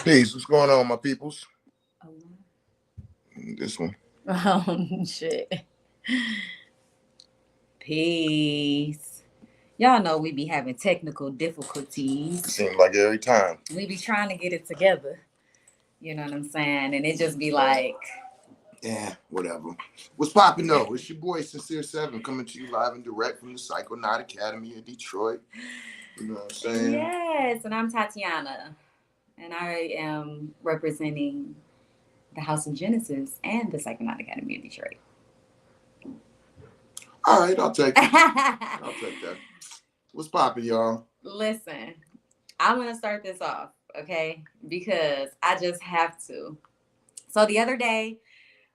Peace. What's going on, my peoples? Oh, This one. shit. Peace. Y'all know we be having technical difficulties. Seems like every time. We be trying to get it together. You know what I'm saying? And it just be like, Yeah, whatever. What's poppin' though? It's your boy Sincere Seven coming to you live and direct from the Psychonaut Academy in Detroit. You know what I'm saying? yes. And I'm Tatiana. And I am representing the House of Genesis and the Psychonaut Academy of Detroit. All right, I'll take it. I'll take that. What's poppin', y'all? Listen, I'm going to start this off, okay? Because I just have to. So the other day,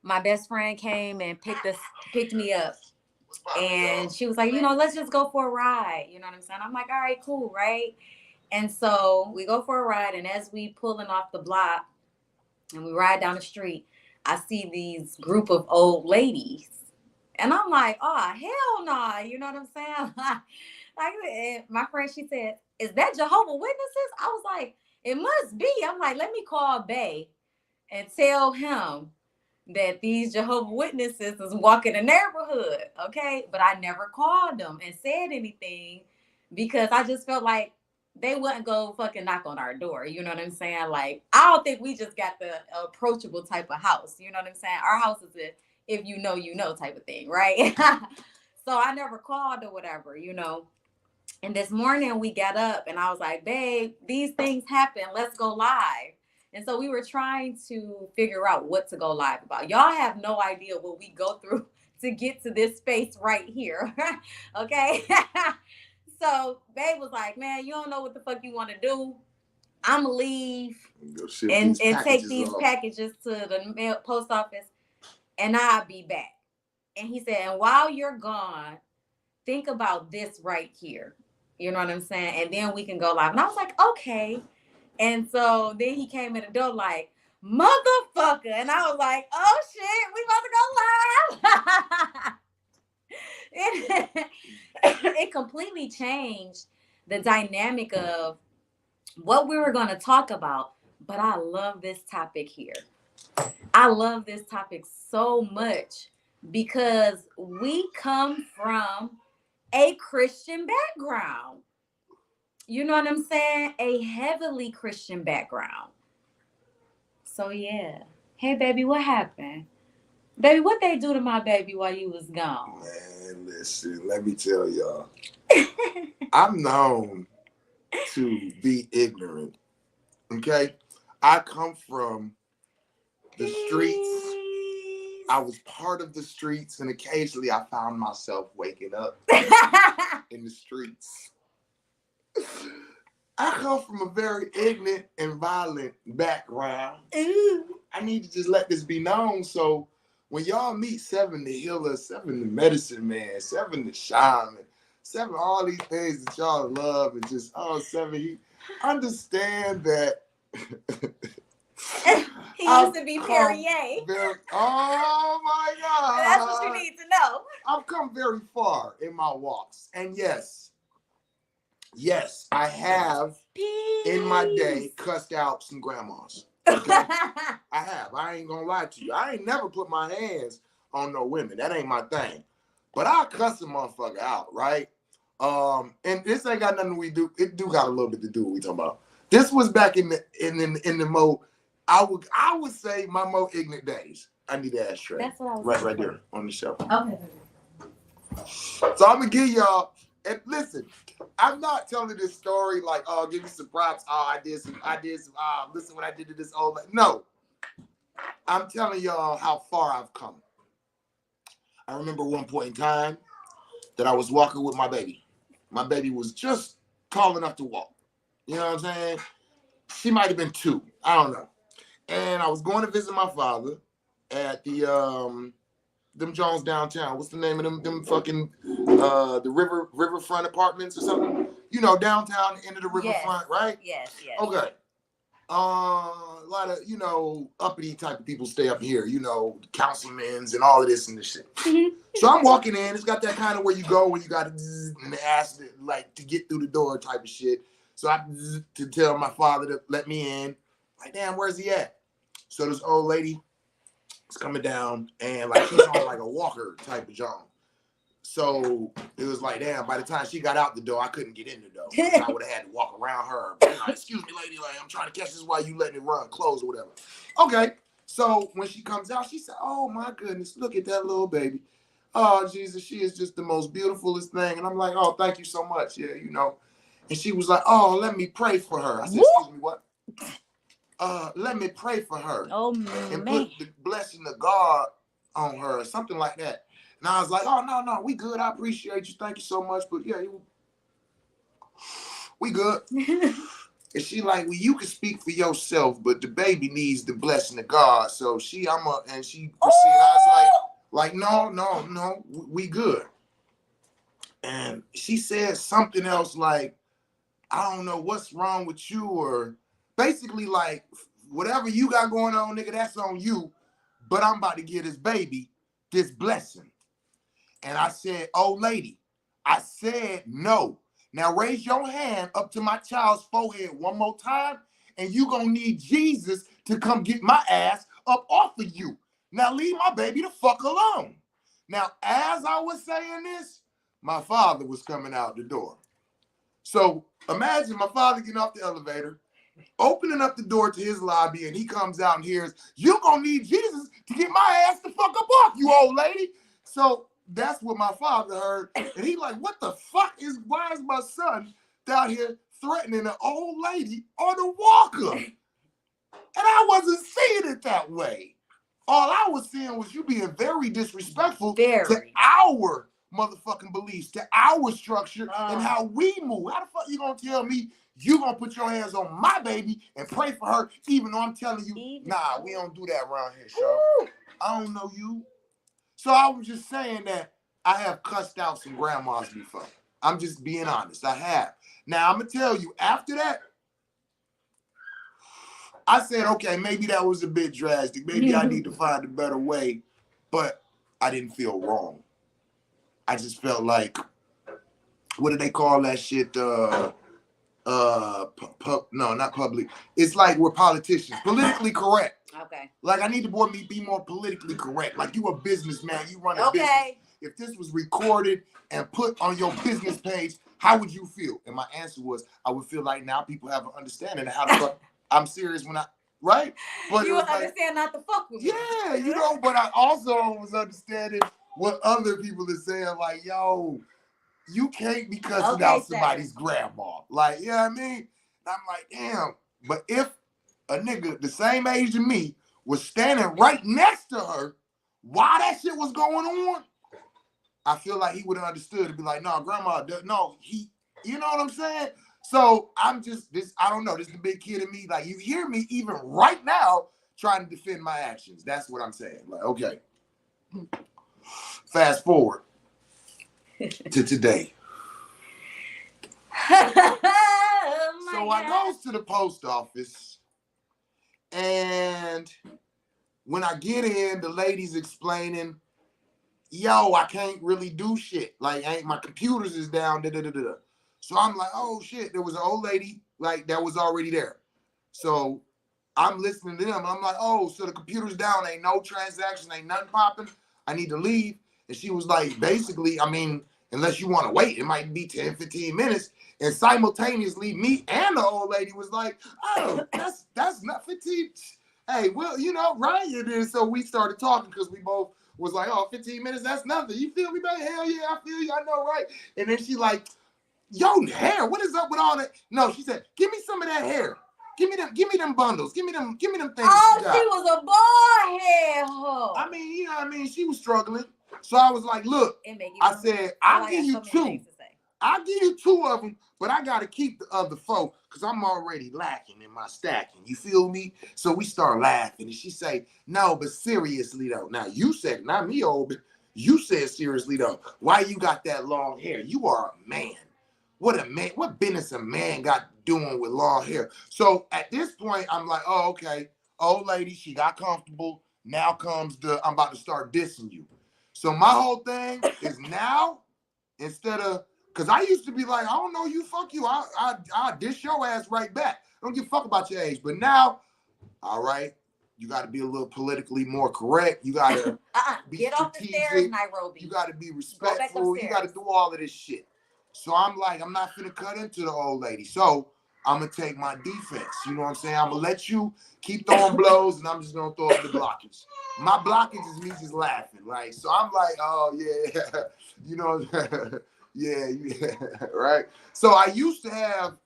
my best friend came and picked me up. And she was like, let's just go for a ride. You know what I'm saying? I'm like, all right, cool, right? And so we go for a ride. And as we pulling off the block and we ride down the street, I see these group of old ladies. And I'm like, oh, hell no. Nah. You know what I'm saying? Like my friend, she said, is that Jehovah's Witnesses? I was like, it must be. I'm like, let me call Bay and tell him that these Jehovah's Witnesses is walking the neighborhood, okay? But I never called them and said anything because I just felt like they wouldn't go fucking knock on our door. You know what I'm saying? Like, I don't think we just got the approachable type of house. You know what I'm saying? Our house is a if you know type of thing, right? So I never called or whatever, And this morning we got up and I was like, babe, these things happen. Let's go live. And so we were trying to figure out what to go live about. Y'all have no idea what we go through to get to this space right here. Okay. So babe was like, man, you don't know what the fuck you want to do. I'm going to leave and take these packages to the post office and I'll be back. And he said, and while you're gone, think about this right here. You know what I'm saying? And then we can go live. And I was like, okay. And so then he came in the door like, motherfucker. And I was like, oh shit, we about to go live. It completely changed the dynamic of what we were going to talk about. But I love this topic here. I love this topic so much because we come from a Christian background. You know what I'm saying? A heavily Christian background. So, yeah. Hey, baby, what happened? Baby, what they do to my baby while you was gone? Man, listen, let me tell y'all. I'm known to be ignorant. Okay? I come from the streets. I was part of the streets, and occasionally I found myself waking up in the streets. I come from a very ignorant and violent background. I need to just let this be known. So when y'all meet Seven the Healer, Seven the Medicine Man, Seven the Shaman, Seven all these things that y'all love, and just, Seven, he understand that. He used to be Perrier. Oh my God. That's what you need to know. I've come very far in my walks. And yes, I have in my day cussed out some grandmas. Okay? I have. I ain't gonna lie to you. I ain't never put my hands on no women. That ain't my thing. But I cuss a motherfucker out, right? And this ain't got nothing we do. It do got a little bit to do with what we talking about. This was back in the more, I would say my more ignorant days. I need the ashtray. That's what I was right there on the shelf. Okay. So I'm gonna give y'all. And listen, I'm not telling this story like, give me some props. I did some. Listen what I did to this old man. No, I'm telling y'all how far I've come. I remember one point in time that I was walking with my baby. My baby was just tall enough to walk. You know what I'm saying? She might have been 2. I don't know. And I was going to visit my father at the them Jones downtown. What's the name of them fucking the riverfront apartments or something? You know, downtown, end of the riverfront, right? Yes. Okay. A lot of, uppity type of people stay up here, councilmen and all of this and this shit. So I'm walking in. It's got that kind of where you go when you got to ask like to get through the door type of shit. So I to tell my father to let me in. Like, damn, where's he at? So this old lady is coming down and like she's on like a walker type of John. So it was like, damn, by the time she got out the door, I couldn't get in the door. I would have had to walk around her. Like, excuse me, lady, like I'm trying to catch this while you letting it run, close or whatever. Okay. So when she comes out, she said, oh my goodness, look at that little baby. Oh, Jesus, she is just the most beautifulest thing. And I'm like, oh, thank you so much. Yeah, you know. And she was like, oh, let me pray for her. I said, excuse me, what? Let me pray for her. Oh, and man. put the blessing of God on her, something like that. And I was like, oh, no, we good. I appreciate you. Thank you so much. But yeah, we good. And she like, well, you can speak for yourself, but the baby needs the blessing of God. So and she proceeded. I was like, no, we good. And she said something else like, I don't know what's wrong with you, or basically like, whatever you got going on, nigga, that's on you. But I'm about to give this baby this blessing. And I said, oh, lady, I said no. Now raise your hand up to my child's forehead one more time, and you gonna need Jesus to come get my ass up off of you. Now leave my baby the fuck alone. Now, as I was saying this, my father was coming out the door. So imagine my father getting off the elevator, opening up the door to his lobby, and he comes out and hears, you gonna need Jesus to get my ass the fuck up off you, old lady. So that's what my father heard. And he like, what the fuck why is my son down here threatening an old lady on a walker? And I wasn't seeing it that way. All I was seeing was you being very disrespectful to our motherfucking beliefs, to our structure and how we move. How the fuck you gonna tell me you gonna put your hands on my baby and pray for her, even though I'm telling you, nah, we don't do that around here, Sean. I don't know you. So I was just saying that I have cussed out some grandmas before. I'm just being honest. I have. Now I'm gonna tell you, after that, I said, okay, maybe that was a bit drastic. Maybe I need to find a better way, but I didn't feel wrong. I just felt like, what do they call that shit? No, not public. It's like we're politicians, politically correct. Okay. Like I need to be more politically correct. Like you a businessman, you run a business. If this was recorded and put on your business page, how would you feel? And my answer was, I would feel like now people have an understanding of how the fuck I'm serious when right? But you would understand not to fuck with me. Yeah, you know, but I also was understanding what other people are saying, like, yo, you can't be cussing out somebody's grandma. Like, you know what I mean? And I'm like, damn. But if a nigga the same age as me was standing right next to her while that shit was going on, I feel like he would have understood and be like, no, grandma, no, you know what I'm saying? So I'm just I don't know. This is the big kid in me. Like you hear me even right now trying to defend my actions. That's what I'm saying. Like, okay. Fast forward to today. So I goes to the post office, and when I get in, the lady's explaining, yo, I can't really do shit. Like, my computers is down, da-da-da-da. So I'm like, oh shit, there was an old lady like that was already there. So I'm listening to them. I'm like, oh, so the computer's down, ain't no transaction, ain't nothing popping. I need to leave. And she was like, basically, I mean, unless you want to wait, it might be 10, 15 minutes. And simultaneously, me and the old lady was like, oh, that's not 15. Hey, well, you know, right? And then so we started talking because we both was like, oh, 15 minutes, that's nothing. You feel me, baby? Hell yeah, I feel you. I know, right? And then she like, yo, hair, what is up with all that? No, she said, give me some of that hair. Give me them bundles. Give me them things. Oh, she was a bald head hoe. I mean, you know what I mean? She was struggling. So I was like, look, I said, I'll give you two. I'll give you two of them, but I got to keep the other four because I'm already lacking in my stacking. You feel me? So we start laughing. And she say, no, but seriously, though. Now, you said, not me, old, but you said seriously, though. Why you got that long hair? You are a man. What a man. What business a man got doing with long hair? So at this point, I'm like, oh, okay. Old lady, she got comfortable. Now comes I'm about to start dissing you. So my whole thing is now, instead of, because I used to be like, I don't know you, fuck you. I'll dish your ass right back. I don't give a fuck about your age. But now All right. You got to be a little politically more correct. You got to be Get off the stairs, strategic. Nairobi. You got to be Go back respectful. You got to upstairs. do all of this shit. So I'm like, I'm not finna cut into the old lady. So I'm gonna take my defense. You know what I'm saying? I'm gonna let you keep throwing blows, and I'm just gonna throw up the blockage. My blockage is me just laughing, right? So I'm like, oh yeah, you know, yeah, right. So I used to have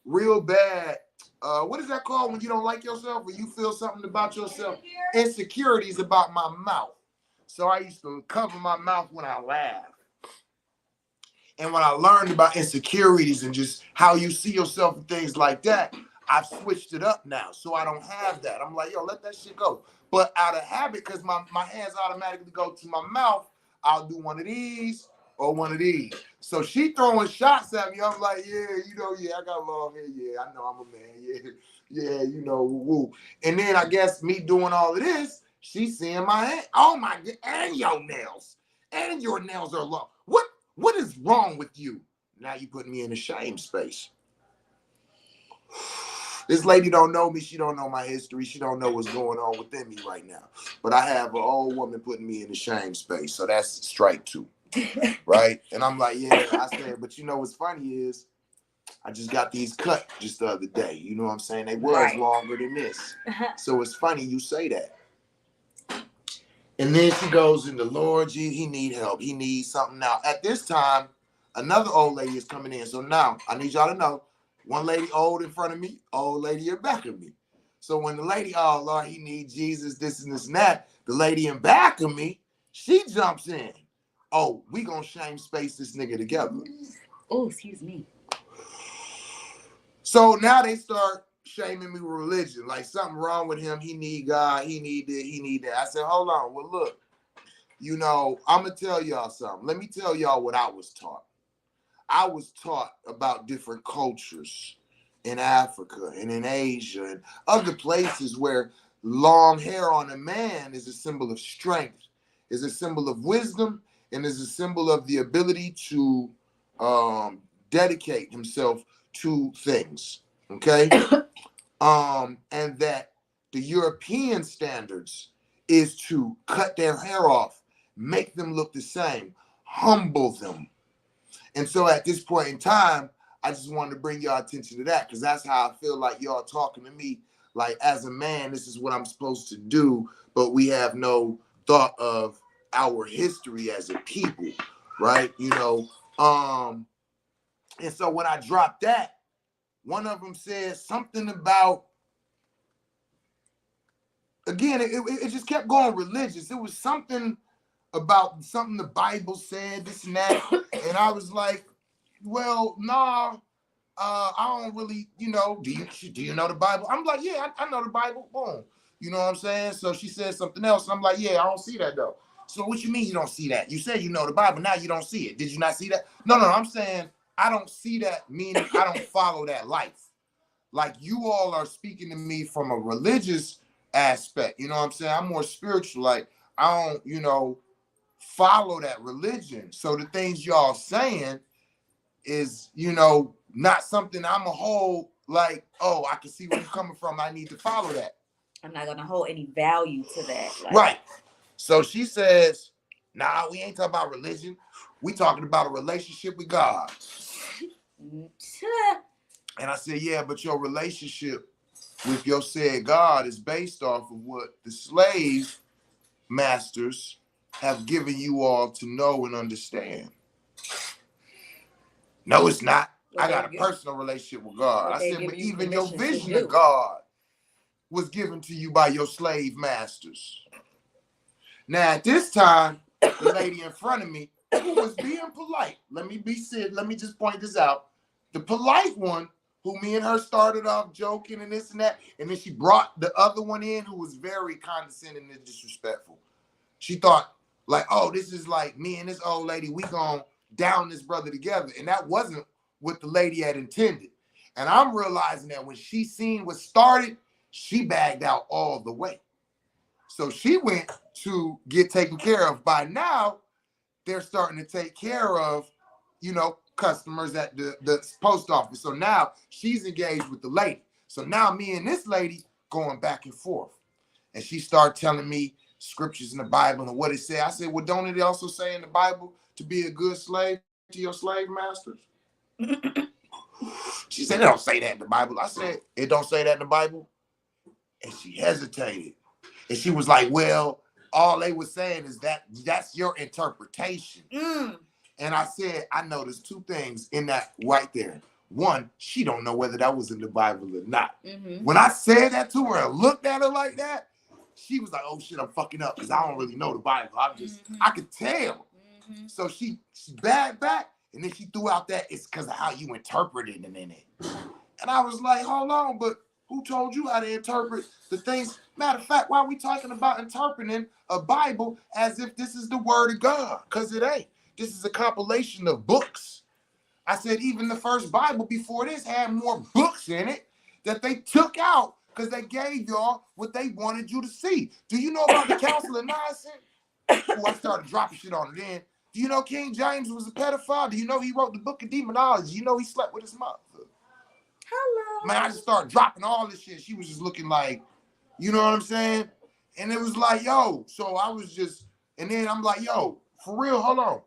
real bad. What is that called when you don't like yourself, or you feel something about yourself? Insecurities about my mouth. So I used to cover my mouth when I laugh. And when I learned about insecurities and just how you see yourself and things like that, I've switched it up now. So I don't have that. I'm like, yo, let that shit go. But out of habit, because my hands automatically go to my mouth, I'll do one of these or one of these. So she throwing shots at me. I'm like, yeah, I got long hair. Yeah, I know I'm a man. Yeah, woo. And then I guess me doing all of this, she's seeing my hand. Oh my God, and your nails. And your nails are long. What is wrong with you? Now you putting me in a shame space. This lady don't know me. She don't know my history. She don't know what's going on within me right now. But I have an old woman putting me in the shame space. So that's strike two, right? And I'm like, yeah, I said, but you know what's funny is I just got these cut just the other day. You know what I'm saying? They was longer than this. So it's funny you say that. And then she goes into, Lord, he need help. He needs something now. At this time, another old lady is coming in. So now I need y'all to know, one lady old in front of me, old lady in back of me. So when the lady, oh, Lord, he needs Jesus, this and this and that, the lady in back of me, she jumps in. Oh, we gonna shame space this nigga together. Oh, excuse me. So now they start shaming me with religion, like something wrong with him. He need God. He need this. He need that. I said, hold on. Well, look, I'm gonna tell y'all something. Let me tell y'all what I was taught. I was taught about different cultures in Africa and in Asia and other places where long hair on a man is a symbol of strength, is a symbol of wisdom, and is a symbol of the ability to dedicate himself to things. Okay. And that the European standards is to cut their hair off, make them look the same, humble them. And so at this point in time, I just wanted to bring y'all attention to that, because that's how I feel like y'all talking to me. Like, as a man, this is what I'm supposed to do, but we have no thought of our history as a people, right? And so when I dropped that, one of them said something about, again, it just kept going religious. It was something about something the Bible said, this and that. And I was like, well, nah, I don't really, do you know the Bible? I'm like, yeah, I know the Bible. Boom. You know what I'm saying? So she said something else. And I'm like, yeah, I don't see that though. So what you mean you don't see that? You said you know the Bible. Now you don't see it. Did you not see that? No, I'm saying I don't see that, meaning I don't follow that life. Like, you all are speaking to me from a religious aspect. You know what I'm saying? I'm more spiritual. Like, I don't, follow that religion. So the things y'all saying is, not something I'm a whole, like, oh, I can see where you're coming from. I need to follow that. I'm not going to hold any value to that. Right. So she says, nah, we ain't talking about religion. We talking about a relationship with God. And I said, yeah, but your relationship with your said God is based off of what the slave masters have given you all to know and understand. No, it's not. I got a personal relationship with God. I said, but even your vision of God was given to you by your slave masters. Now, at this time, the lady in front of me, who was being polite, let me just point this out. The polite one, who me and her started off joking and this and that, and then she brought the other one in who was very condescending and disrespectful. She thought, like, oh, this is like me and this old lady, we gonna down this brother together. And that wasn't what the lady had intended. And I'm realizing that when she seen what started, she bagged out all the way. So she went to get taken care of. By now, they're starting to take care of, customers at the post office. So now she's engaged with the lady. So now me and this lady going back and forth. And she started telling me scriptures in the Bible and what it said. I said, well, don't it also say in the Bible to be a good slave to your slave masters? She said, it don't say that in the Bible. I said, it don't say that in the Bible? And she hesitated. And she was like, well, all they were saying is that that's your interpretation. And I said, I noticed two things in that right there. One, she don't know whether that was in the Bible or not. When I said that to her and looked at her like that, she was like, oh shit, I'm fucking up because I don't really know the Bible. I could tell. So she backed back, and then she threw out that it's because of how you interpreted it in it. And I was like, hold on, but who told you how to interpret the things? Matter of fact, why are we talking about interpreting a Bible as if this is the word of God? Because it ain't. This is a compilation of books. I said even the first Bible before this had more books in it that they took out because they gave y'all what they wanted you to see. Do you know about the Council of Nicene? Oh, I started dropping shit on it then. Do you know King James was a pedophile? Do you know he wrote the Book of Demonology? You know he slept with his mother? Hello. Man, I just started dropping all this shit. She was just looking like, you know what I'm saying? And it was like, yo. So I was just, and then I'm like, yo, for real, hold on.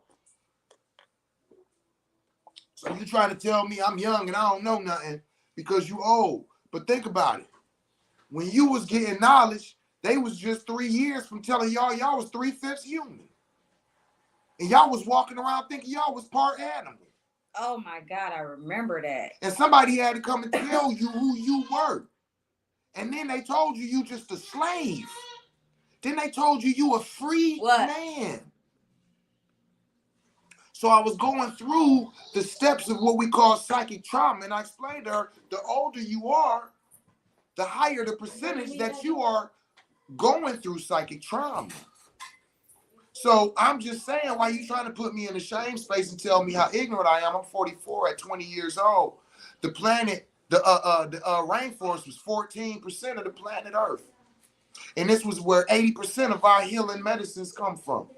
So you're trying to tell me I'm young and I don't know nothing because you old. But think about it. When you was getting knowledge, they was just 3 years from telling y'all was 3/5 human. And y'all was walking around thinking y'all was part animal. Oh my God, I remember that. And somebody had to come and tell you who you were. And then they told you just a slave. Then they told you a free man. So I was going through the steps of what we call psychic trauma, and I explained to her, the older you are, the higher the percentage that you are going through psychic trauma. So I'm just saying, why are you trying to put me in a shame space and tell me how ignorant I am? I'm 44 at 20 years old. The planet, the rainforest was 14% of the planet Earth. And this was where 80% of our healing medicines come from.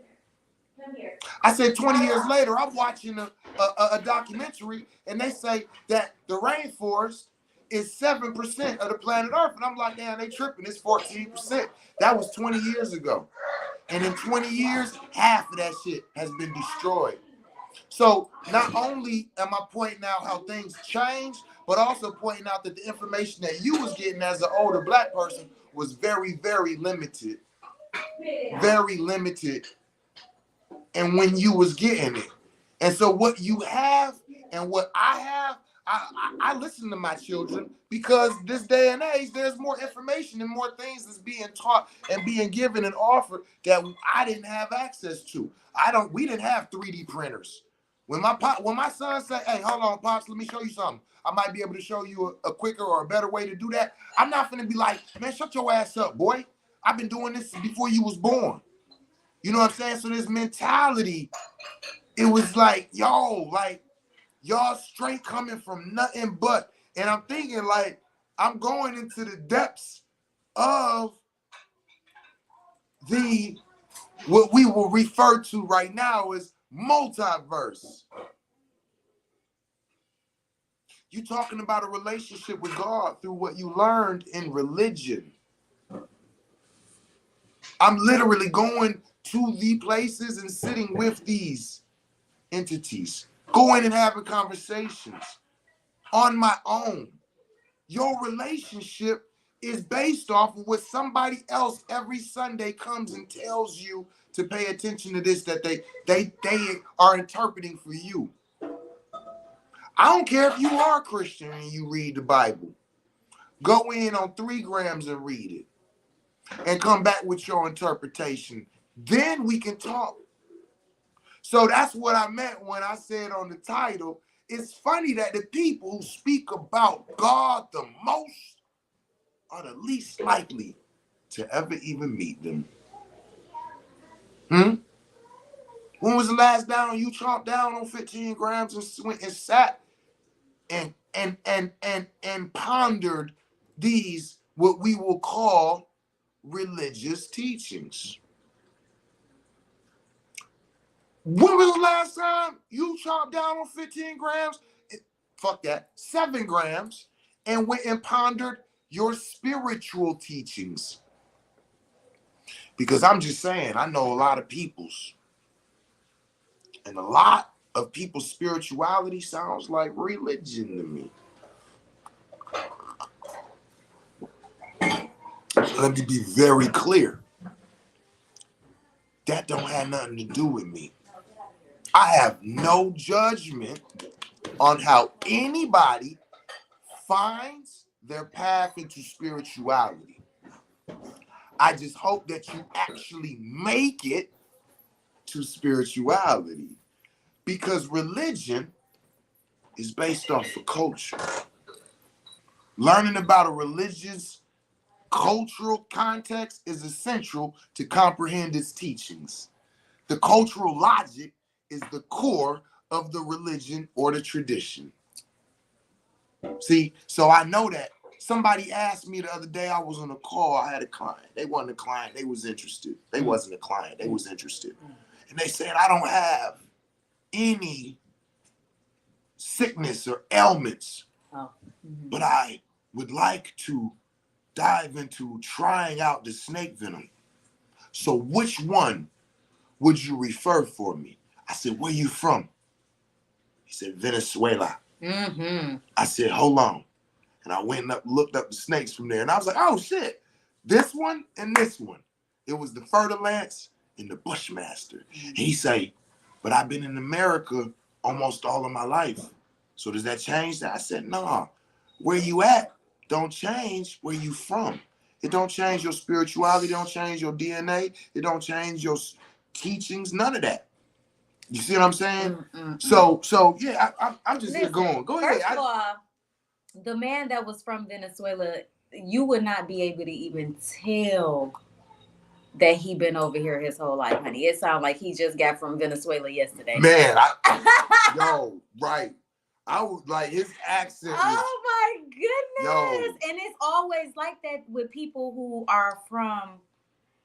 I said 20 years later, I'm watching a documentary, and they say that the rainforest is 7% of the planet Earth. And I'm like, damn, they tripping. It's 14%. That was 20 years ago. And in 20 years, half of that shit has been destroyed. So not only am I pointing out how things change, but also pointing out that the information that you was getting as an older black person was very, very limited. Very limited. And when you was getting it. And so what you have and what I have, I listen to my children because this day and age, there's more information and more things that's being taught and being given and offered that I didn't have access to. We didn't have 3D printers. When my son said, hey, hold on, Pops, let me show you something. I might be able to show you a quicker or a better way to do that. I'm not gonna be like, man, shut your ass up, boy. I've been doing this before you was born. You know what I'm saying? So this mentality, it was like, yo, like, y'all straight coming from nothing but. And I'm thinking, like, I'm going into the depths of what we will refer to right now as multiverse. You're talking about a relationship with God through what you learned in religion. I'm literally going to the places and sitting with these entities, going and having conversations on my own. Your relationship is based off of what somebody else every Sunday comes and tells you to pay attention to this, that they are interpreting for you. I don't care if you are a Christian and you read the Bible. Go in on 3 grams and read it and come back with your interpretation. Then we can talk. So that's what I meant when I said on the title, it's funny that the people who speak about God the most are the least likely to ever even meet them. When was the last down you chomped down on 15 grams and went and sat and pondered these, what we will call religious teachings? When was the last time you chopped down on 15 grams? Fuck that, 7 grams, and went and pondered your spiritual teachings. Because I'm just saying, I know a lot of people's, and a lot of people's spirituality sounds like religion to me. Let me be very clear. That don't have nothing to do with me. I have no judgment on how anybody finds their path into spirituality. I just hope that you actually make it to spirituality, because religion is based off of culture. Learning about a religious cultural context is essential to comprehend its teachings. The cultural logic is the core of the religion or the tradition. See, so I know that. Somebody asked me the other day, I was on a call, I had a client. They wasn't a client, they was interested. They wasn't a client, they was interested. And they said, I don't have any sickness or ailments, but I would like to dive into trying out the snake venom. So which one would you refer for me? I said, where you from? He said, Venezuela. I said, hold on. And I went and looked up the snakes from there. And I was like, oh, shit. This one and this one. It was the Fer-de-Lance and the Bushmaster. And he say, but I've been in America almost all of my life. So does that change that? I said, no. Where you at don't change where you from. It don't change your spirituality. It don't change your DNA. It don't change your teachings. None of that. You see what I'm saying? So yeah, I'm just here going. Go ahead. First of all, the man that was from Venezuela, you would not be able to even tell that he been over here his whole life, honey. It sounds like he just got from Venezuela yesterday. Man, yo, right. I was like, his accent. Oh my goodness. Yo. And it's always like that with people who are from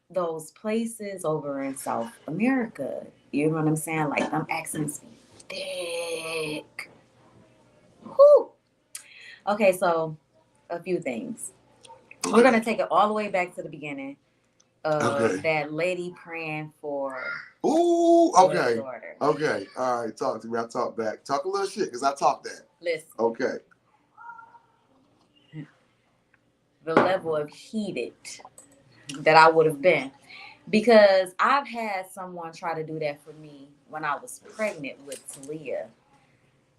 those places over in South America. You know what I'm saying? Like, them accents thick. Whew. Okay, so a few things. We're going to take it all the way back to the beginning of that lady praying for. Ooh, okay. Okay. All right. Talk to me. I'll talk back. Talk a little shit because I talk that. Listen. Okay. The level of heated that I would have been. Because I've had someone try to do that for me when I was pregnant with Talia.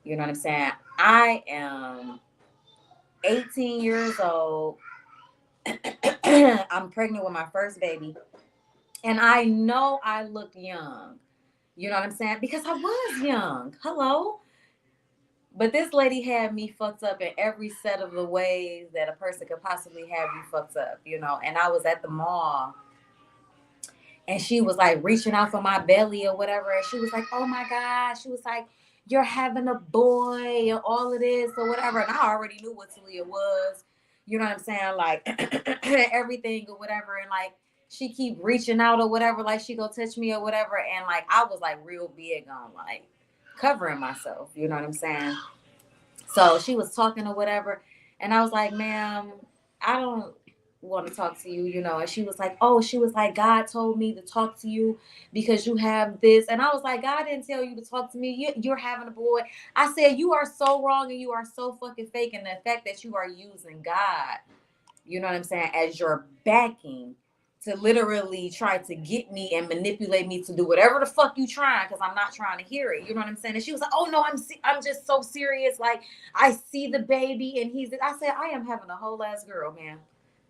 You know what I'm saying? I am 18 years old. I'm pregnant with my first baby. And I know I look young. You know what I'm saying? Because I was young. Hello? But this lady had me fucked up in every set of the ways that a person could possibly have you fucked up, you know? And I was at the mall. And she was like reaching out for my belly or whatever. And she was like, oh my God. She was like, you're having a boy and all of this or whatever. And I already knew what Talia was. You know what I'm saying? Like everything or whatever. And like, she keep reaching out or whatever. Like she go touch me or whatever. And like, I was like real big on like covering myself. You know what I'm saying? So she was talking or whatever. And I was like, ma'am, I don't want to talk to you, you know. And she was like, oh, she was like, God told me to talk to you because you have this. And I was like, God didn't tell you to talk to me. You're having a boy. I said, you are so wrong and you are so fucking fake. And the fact that you are using God, you know what I'm saying, as your backing to literally try to get me and manipulate me to do whatever the fuck you trying, because I'm not trying to hear it. You know what I'm saying? And she was like, oh no, I'm just so serious. Like, I see the baby and I said, I am having a whole ass girl, man.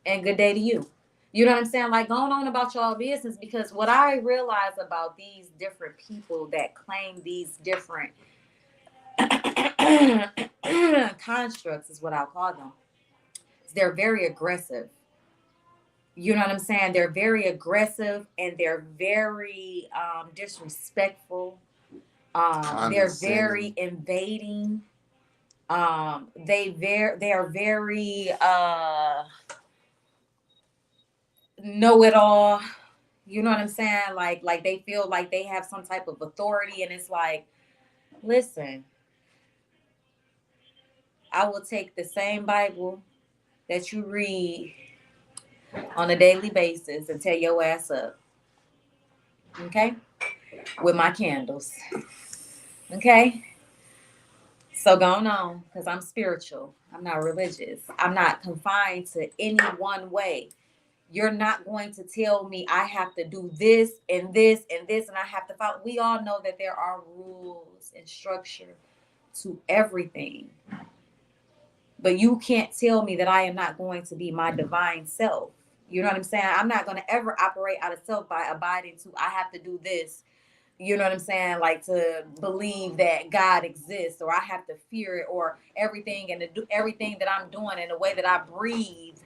And good day to you. You know what I'm saying? Like, going on about y'all business, because what I realize about these different people that claim these different constructs is what I'll call them. They're very aggressive. You know what I'm saying? They're very aggressive and they're very disrespectful. They're very invading. They are very know-it-all. You know what I'm saying? Like they feel like they have some type of authority, and it's like, listen, I will take the same Bible that you read on a daily basis and tear your ass up. Okay? With my candles. Okay? So going on, because I'm spiritual. I'm not religious. I'm not confined to any one way. You're not going to tell me I have to do this and this and this and I have to follow. We all know that there are rules and structure to everything. But you can't tell me that I am not going to be my divine self. You know what I'm saying? I'm not going to ever operate out of self by abiding to I have to do this. You know what I'm saying? Like to believe that God exists, or I have to fear it, or everything and to do everything that I'm doing in the way that I breathe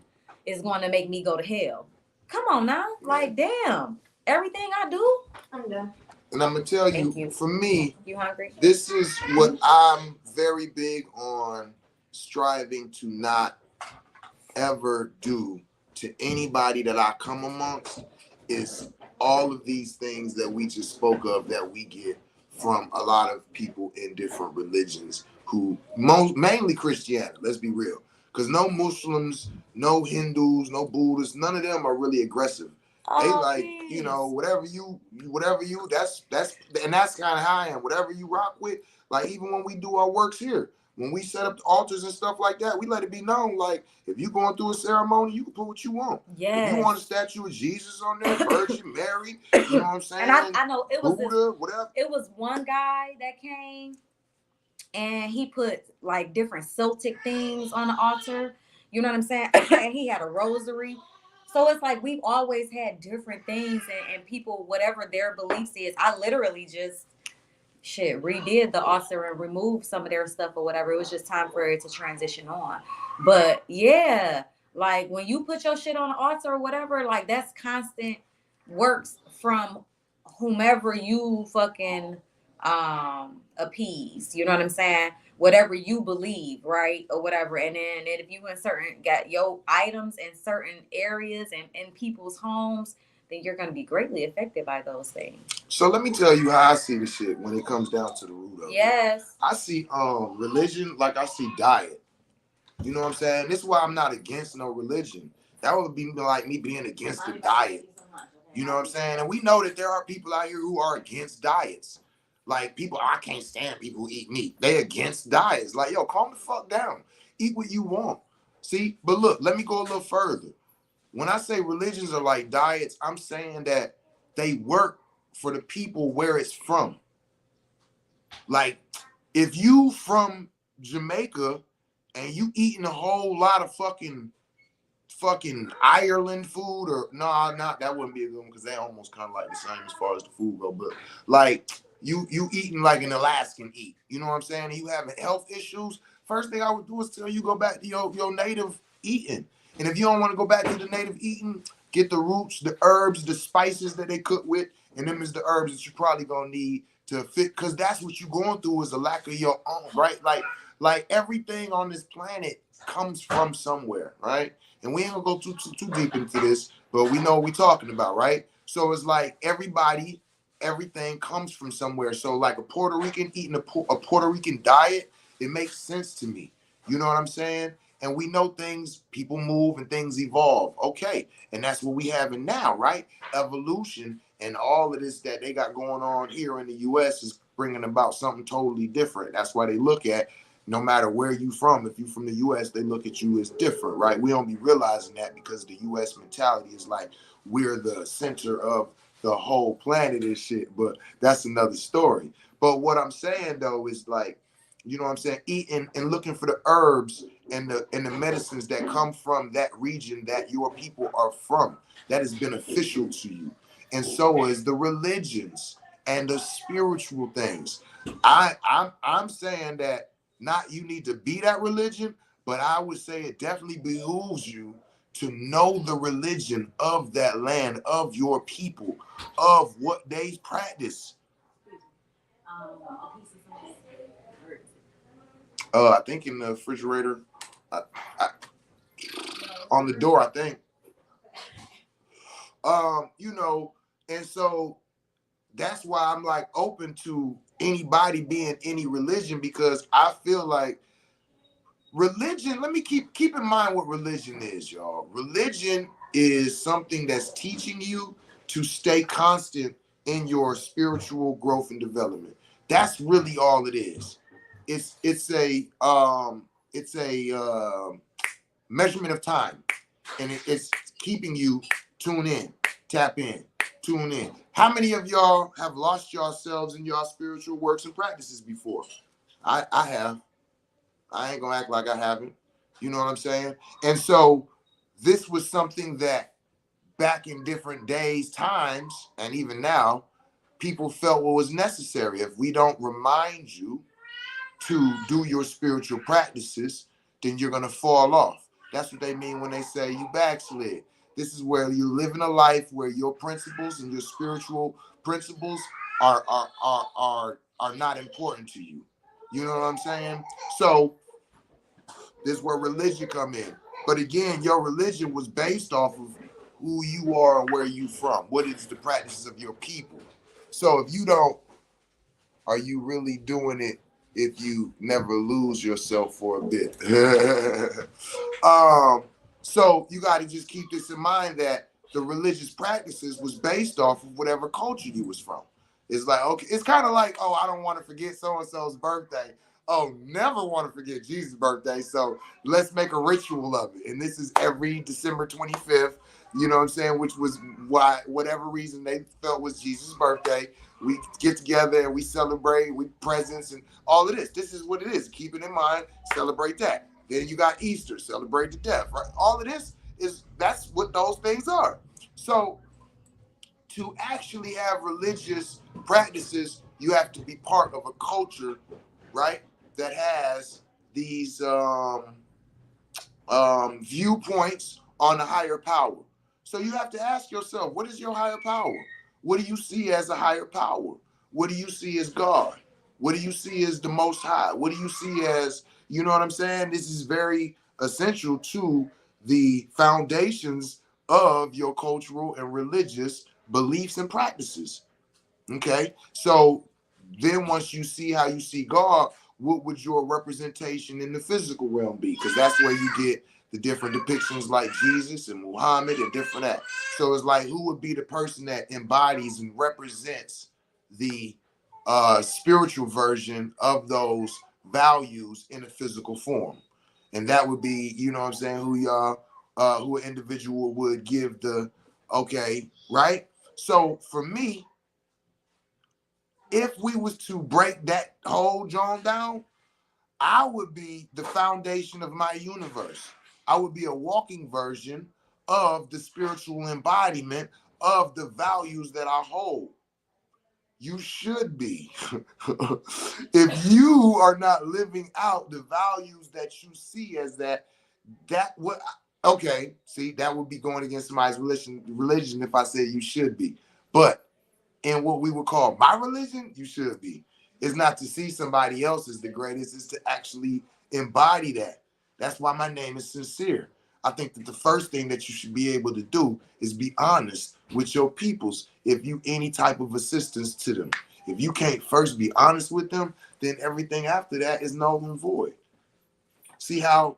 is going to make me go to hell. Come on now, like damn, everything I do. I'm done. And I'm gonna tell Thank you, you. for me, You hungry? this is what I'm very big on striving to not ever do to anybody that I come amongst is all of these things that we just spoke of that we get from a lot of people in different religions who mainly Christianity, let's be real. Because no Muslims, no Hindus, no Buddhists, none of them are really aggressive. They like, you know, whatever you, that's and that's kind of how I am. Whatever you rock with, like even when we do our works here, when we set up the altars and stuff like that, we let it be known, like, if you're going through a ceremony, you can put what you want. Yes. If you want a statue of Jesus on there, Virgin Mary, you know what I'm saying? And I know it was Buddha, whatever. It was one guy that came and he put like different Celtic things on the altar. You know what I'm saying? And he had a rosary. So it's like we've always had different things and people, whatever their beliefs is, I literally just redid the altar and removed some of their stuff or whatever. It was just time for it to transition on. But yeah, like when you put your shit on the altar or whatever, like that's constant works from whomever you fucking appease. You know what I'm saying? Whatever you believe, right? Or whatever. And then if you in certain got your items in certain areas and in people's homes, then you're going to be greatly affected by those things. So let me tell you how I see the shit when it comes down to the root of it. Yes. I see religion like I see diet. You know what I'm saying? This is why I'm not against no religion. That would be like me being against the diet. You know what I'm saying? And we know that there are people out here who are against diets. Like people, I can't stand people who eat meat. They against diets. Like, yo, calm the fuck down. Eat what you want. See? But look, let me go a little further. When I say religions are like diets, I'm saying that they work for the people where it's from. Like, if you from Jamaica and you eating a whole lot of fucking Ireland food, or not that wouldn't be a good one because they almost kind of like the same as far as the food go. But like you eating like an Alaskan eat, you know what I'm saying? And you having health issues. First thing I would do is tell you go back to your native eating. And if you don't want to go back to the native eating, get the roots, the herbs, the spices that they cook with, and them is the herbs that you're probably gonna need to fit, because that's what you're going through is a lack of your own, right? Like everything on this planet comes from somewhere, right? And we ain't gonna go too deep into this, but we know what we're talking about, right? So it's like everything comes from somewhere. So like a Puerto Rican eating a Puerto Rican diet, it makes sense to me. You know what I'm saying? And we know things, people move and things evolve. Okay. And that's what we have in now, right? Evolution and all of this that they got going on here in the US is bringing about something totally different. That's why they look at, no matter where you from, if you from the US, they look at you as different, right? We don't be realizing that because the US mentality is like we're the center of the whole planet and shit, but that's another story. But what I'm saying though is like, you know what I'm saying, eating and looking for the herbs and the medicines that come from that region that your people are from, that is beneficial to you. And so is the religions and the spiritual things. I'm saying that not you need to be that religion, but I would say it definitely behooves you to know the religion of that land, of your people, of what they practice. I think in the refrigerator, on the door, I think. You know, and so that's why I'm like open to anybody being any religion, because I feel like religion, let me keep in mind what religion is, y'all. Religion is something that's teaching you to stay constant in your spiritual growth and development. That's really all it is. It's a measurement of time, and it's keeping you tune in, tap in, tune in. How many of y'all have lost yourselves in your spiritual works and practices before? I have. I ain't gonna act like I haven't. You know what I'm saying? And so this was something that back in different days, times, and even now, people felt what was necessary. If we don't remind you to do your spiritual practices, then you're gonna fall off. That's what they mean when they say you backslid. This is where you're living a life where your principles and your spiritual principles are not important to you. You know what I'm saying? So this is where religion come in. But again, your religion was based off of who you are and where you from. What is the practices of your people? So if you don't, are you really doing it if you never lose yourself for a bit? So you got to just keep this in mind that the religious practices was based off of whatever culture you was from. It's like, okay, it's kind of like, oh, I don't want to forget so-and-so's birthday. Oh, never want to forget Jesus' birthday. So let's make a ritual of it. And this is every December 25th, you know what I'm saying? Which was why, whatever reason they felt was Jesus' birthday. We get together and we celebrate with presents and all of this. This is what it is. Keep it in mind, celebrate that. Then you got Easter, celebrate the death, right? All of this that's what those things are. So to actually have religious practices, you have to be part of a culture, right? That has these viewpoints on a higher power. So you have to ask yourself, what is your higher power? What do you see as a higher power? What do you see as God? What do you see as the Most High? What do you see as, you know what I'm saying? This is very essential to the foundations of your cultural and religious beliefs and practices. Okay? So then once you see how you see God, what would your representation in the physical realm be? Because that's where you get the different depictions like Jesus and Muhammad and different that. So it's like, who would be the person that embodies and represents the spiritual version of those values in a physical form? And that would be, you know what I'm saying, who an individual would give the, okay, right? So for me, if we was to break that whole John down, I would be the foundation of my universe. I would be a walking version of the spiritual embodiment of the values that I hold. You should be. If you are not living out the values that you see as that what, okay, see, that would be going against somebody's religion if I said you should be. But in what we would call my religion, you should be. It's not to see somebody else as the greatest, it's to actually embody that. That's why my name is Sincere. I think that the first thing that you should be able to do is be honest with your peoples if you any type of assistance to them. If you can't first be honest with them, then everything after that is null and void. See how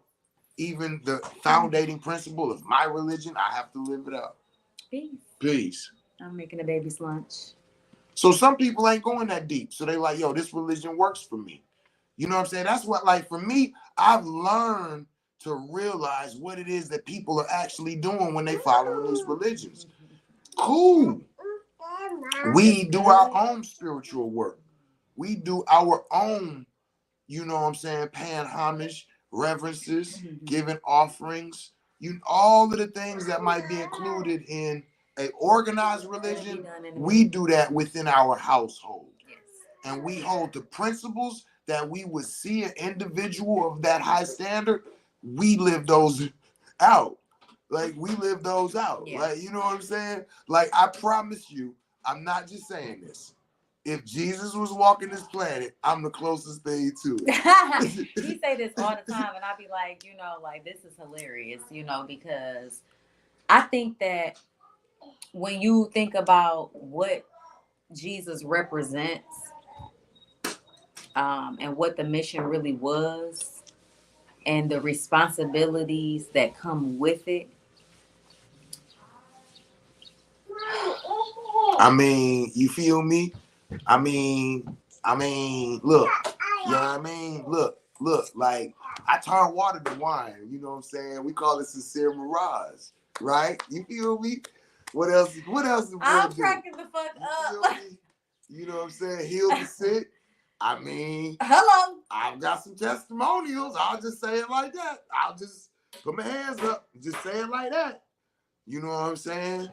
even the foundating principle of my religion, I have to live it out. Peace. Peace. I'm making a baby's lunch. So some people ain't going that deep. So they like, yo, this religion works for me. You know what I'm saying? That's what, like, for me, I've learned to realize what it is that people are actually doing when they follow these religions. Cool. We do our own spiritual work. We do our own, you know what I'm saying, paying homage, reverences, giving offerings, all of the things that might be included in a organized religion, we do that within our household. Yes. And we hold the principles that we would see an individual of that high standard, we live those out. Like, we live those out. Yes. Like, you know what I'm saying? Like, I promise you, I'm not just saying this. If Jesus was walking this planet, I'm the closest thing to it. He say this all the time, and I be like, you know, like, this is hilarious, you know, because I think that when you think about what Jesus represents, and what the mission really was, and the responsibilities that come with it. I mean, you feel me? I mean, look, you know what I mean? Look, like I turn water to wine, you know what I'm saying? We call it sincere mirage, right? You feel me? What else? I'm cracking the fuck up. You know what I'm saying? Heal the sick. I mean, hello. I've got some testimonials. I'll just say it like that. I'll just put my hands up, just say it like that. You know what I'm saying?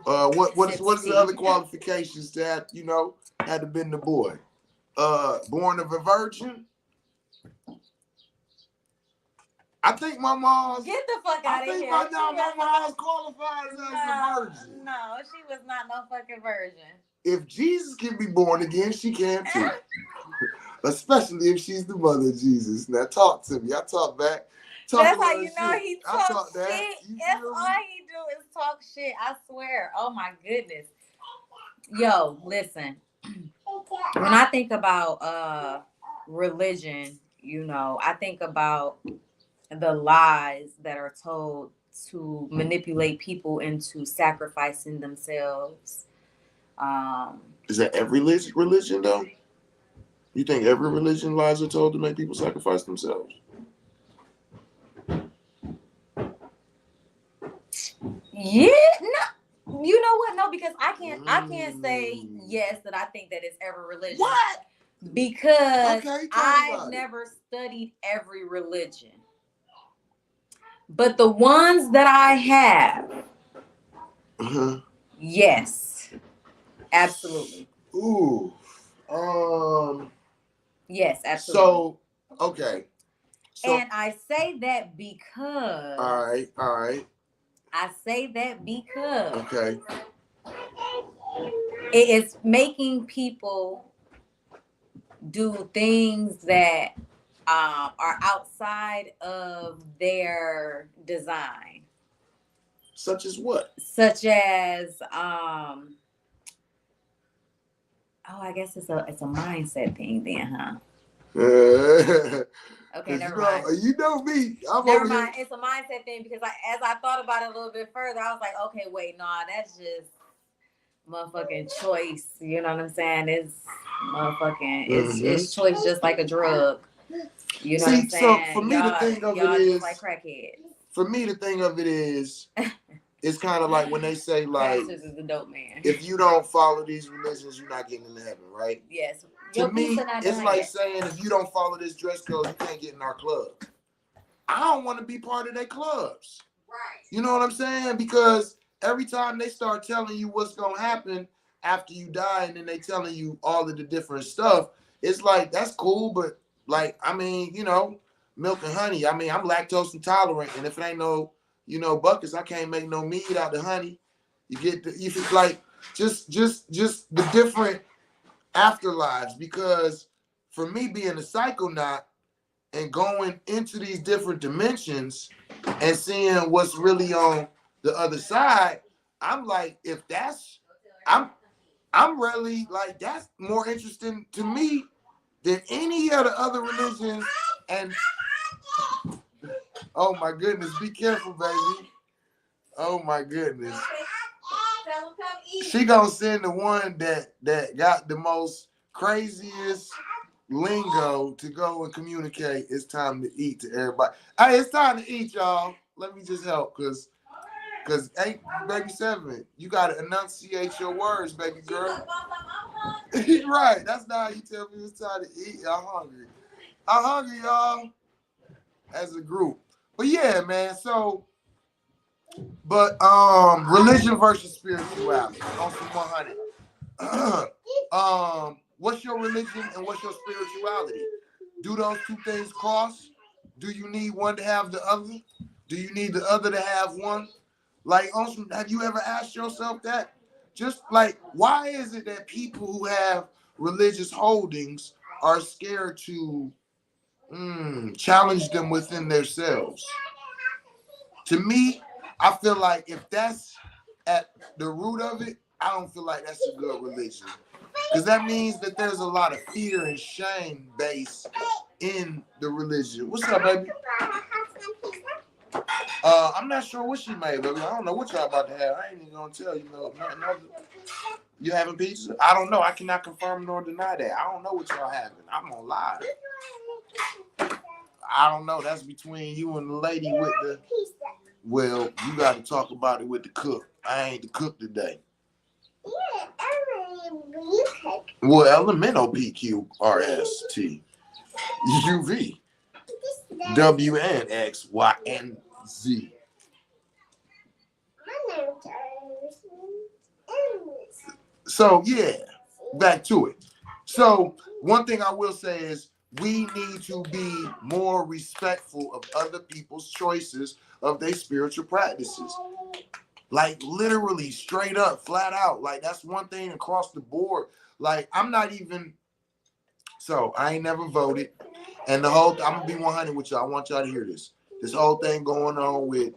What's the other qualifications that had to been the boy? Born of a virgin. I think my mom's. Get the fuck out of here. I think my mom's qualified as a virgin. No, she was not no fucking virgin. If Jesus can be born again, she can too. Especially if she's the mother of Jesus. Now talk to me. I talk back. That's how you know he talks shit. That's all he do is talk shit. I swear. Oh my goodness. Yo, listen. When I think about religion, I think about the lies that are told to manipulate people into sacrificing themselves. Is that every religion though? You think every religion lies are told to make people sacrifice themselves? Yeah, no. You know what? No, because I can't say yes that I think that it's every religion. What? Because I've never studied every religion. But the ones that I have, yes, absolutely. Ooh, yes, absolutely. So, okay. And I say that because. All right. I say that because. Okay. It is making people do things that are outside of their design. Such as what? Such as I guess it's a mindset thing then, huh? Okay, never mind. You know me. Never mind. It's a mindset thing because as I thought about it a little bit further, I was like, okay, wait, nah, that's just motherfucking choice. You know what I'm saying? It's motherfucking, it's choice just like a drug. You know what I'm saying? So for me, the thing of it is like crackheads. For me, the thing of it is, it's kind of like when they say like, is the dope man. If you don't follow these religions, you're not getting into heaven, right? Yes. To me, it's like saying if you don't follow this dress code, you can't get in our club. I don't want to be part of their clubs. Right. You know what I'm saying? Because every time they start telling you what's gonna happen after you die, and then they telling you all of the different stuff, it's like that's cool, but like I mean, milk and honey. I mean, I'm lactose intolerant, and if it ain't no, buckets, I can't make no meat out of honey. You feel like just the different afterlives, because for me being a psychonaut and going into these different dimensions and seeing what's really on the other side, I'm like, if that's I'm really like that's more interesting to me than any of the other religions. And oh my goodness, be careful, baby. Oh my goodness. She gonna send the one that got the most craziest lingo to go and communicate. It's time to eat to everybody. Hey, it's time to eat, y'all. Let me just help, cause hey, baby 7, you gotta enunciate your words, baby girl. Right, that's not how you tell me it's time to eat. I'm hungry, y'all. As a group, but yeah, man. So. But religion versus spirituality on some 100. What's your religion and what's your spirituality? Do those two things cross? Do you need one to have the other? Do you need the other to have one? Like, also, have you ever asked yourself that? Just like, why is it that people who have religious holdings are scared to challenge them within themselves? To me, I feel like if that's at the root of it, I don't feel like that's a good religion. Because that means that there's a lot of fear and shame based in the religion. What's up, baby? I'm not sure what she made, baby. I don't know what y'all about to have. I ain't even gonna tell you. No. You having pizza? I don't know. I cannot confirm nor deny that. I don't know what y'all having. I'm gonna lie. I don't know. That's between you and the lady with the. Well, you got to talk about it with the cook. I ain't the cook today. Well, elemental PQRST UV WNXYNZ. So yeah, back to it. So one thing I will say is we need to be more respectful of other people's choices of their spiritual practices. Like literally straight up, flat out. Like that's one thing across the board. Like I'm not even, so I ain't never voted. And the whole, I'm gonna be 100 with y'all. I want y'all to hear this. This whole thing going on with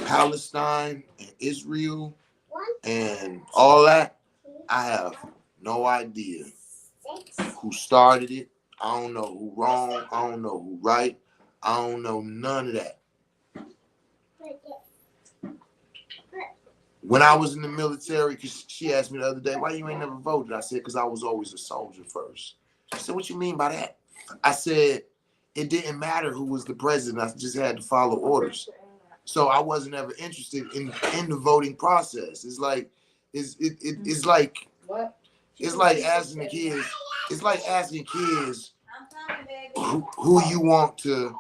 Palestine and Israel and all that, I have no idea who started it. I don't know who wrong. I don't know who right. I don't know none of that. When I was in the military, because she asked me the other day, why you ain't never voted? I said, because I was always a soldier first. She said, what you mean by that? I said, it didn't matter who was the president. I just had to follow orders. So I wasn't ever interested in the voting process. It's like, it's like, it's like asking the kids, it's like asking kids who you want to,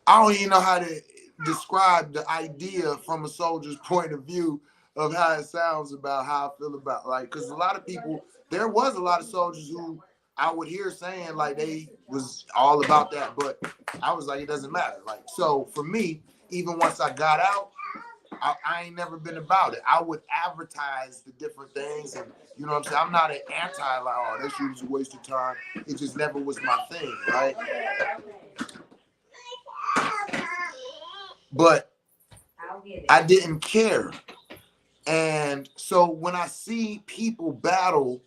I don't even know how to describe the idea from a soldier's point of view of how it sounds about how I feel about, like, because a lot of people, there was a lot of soldiers who I would hear saying like they was all about that, but I was like, it doesn't matter. Like, so for me, even once I got out, I ain't never been about it. I would advertise the different things, and you know what I'm saying? I'm not an anti, like, oh, that shit was a waste of time. It just never was my thing, right? But I didn't care. And so when I see people battle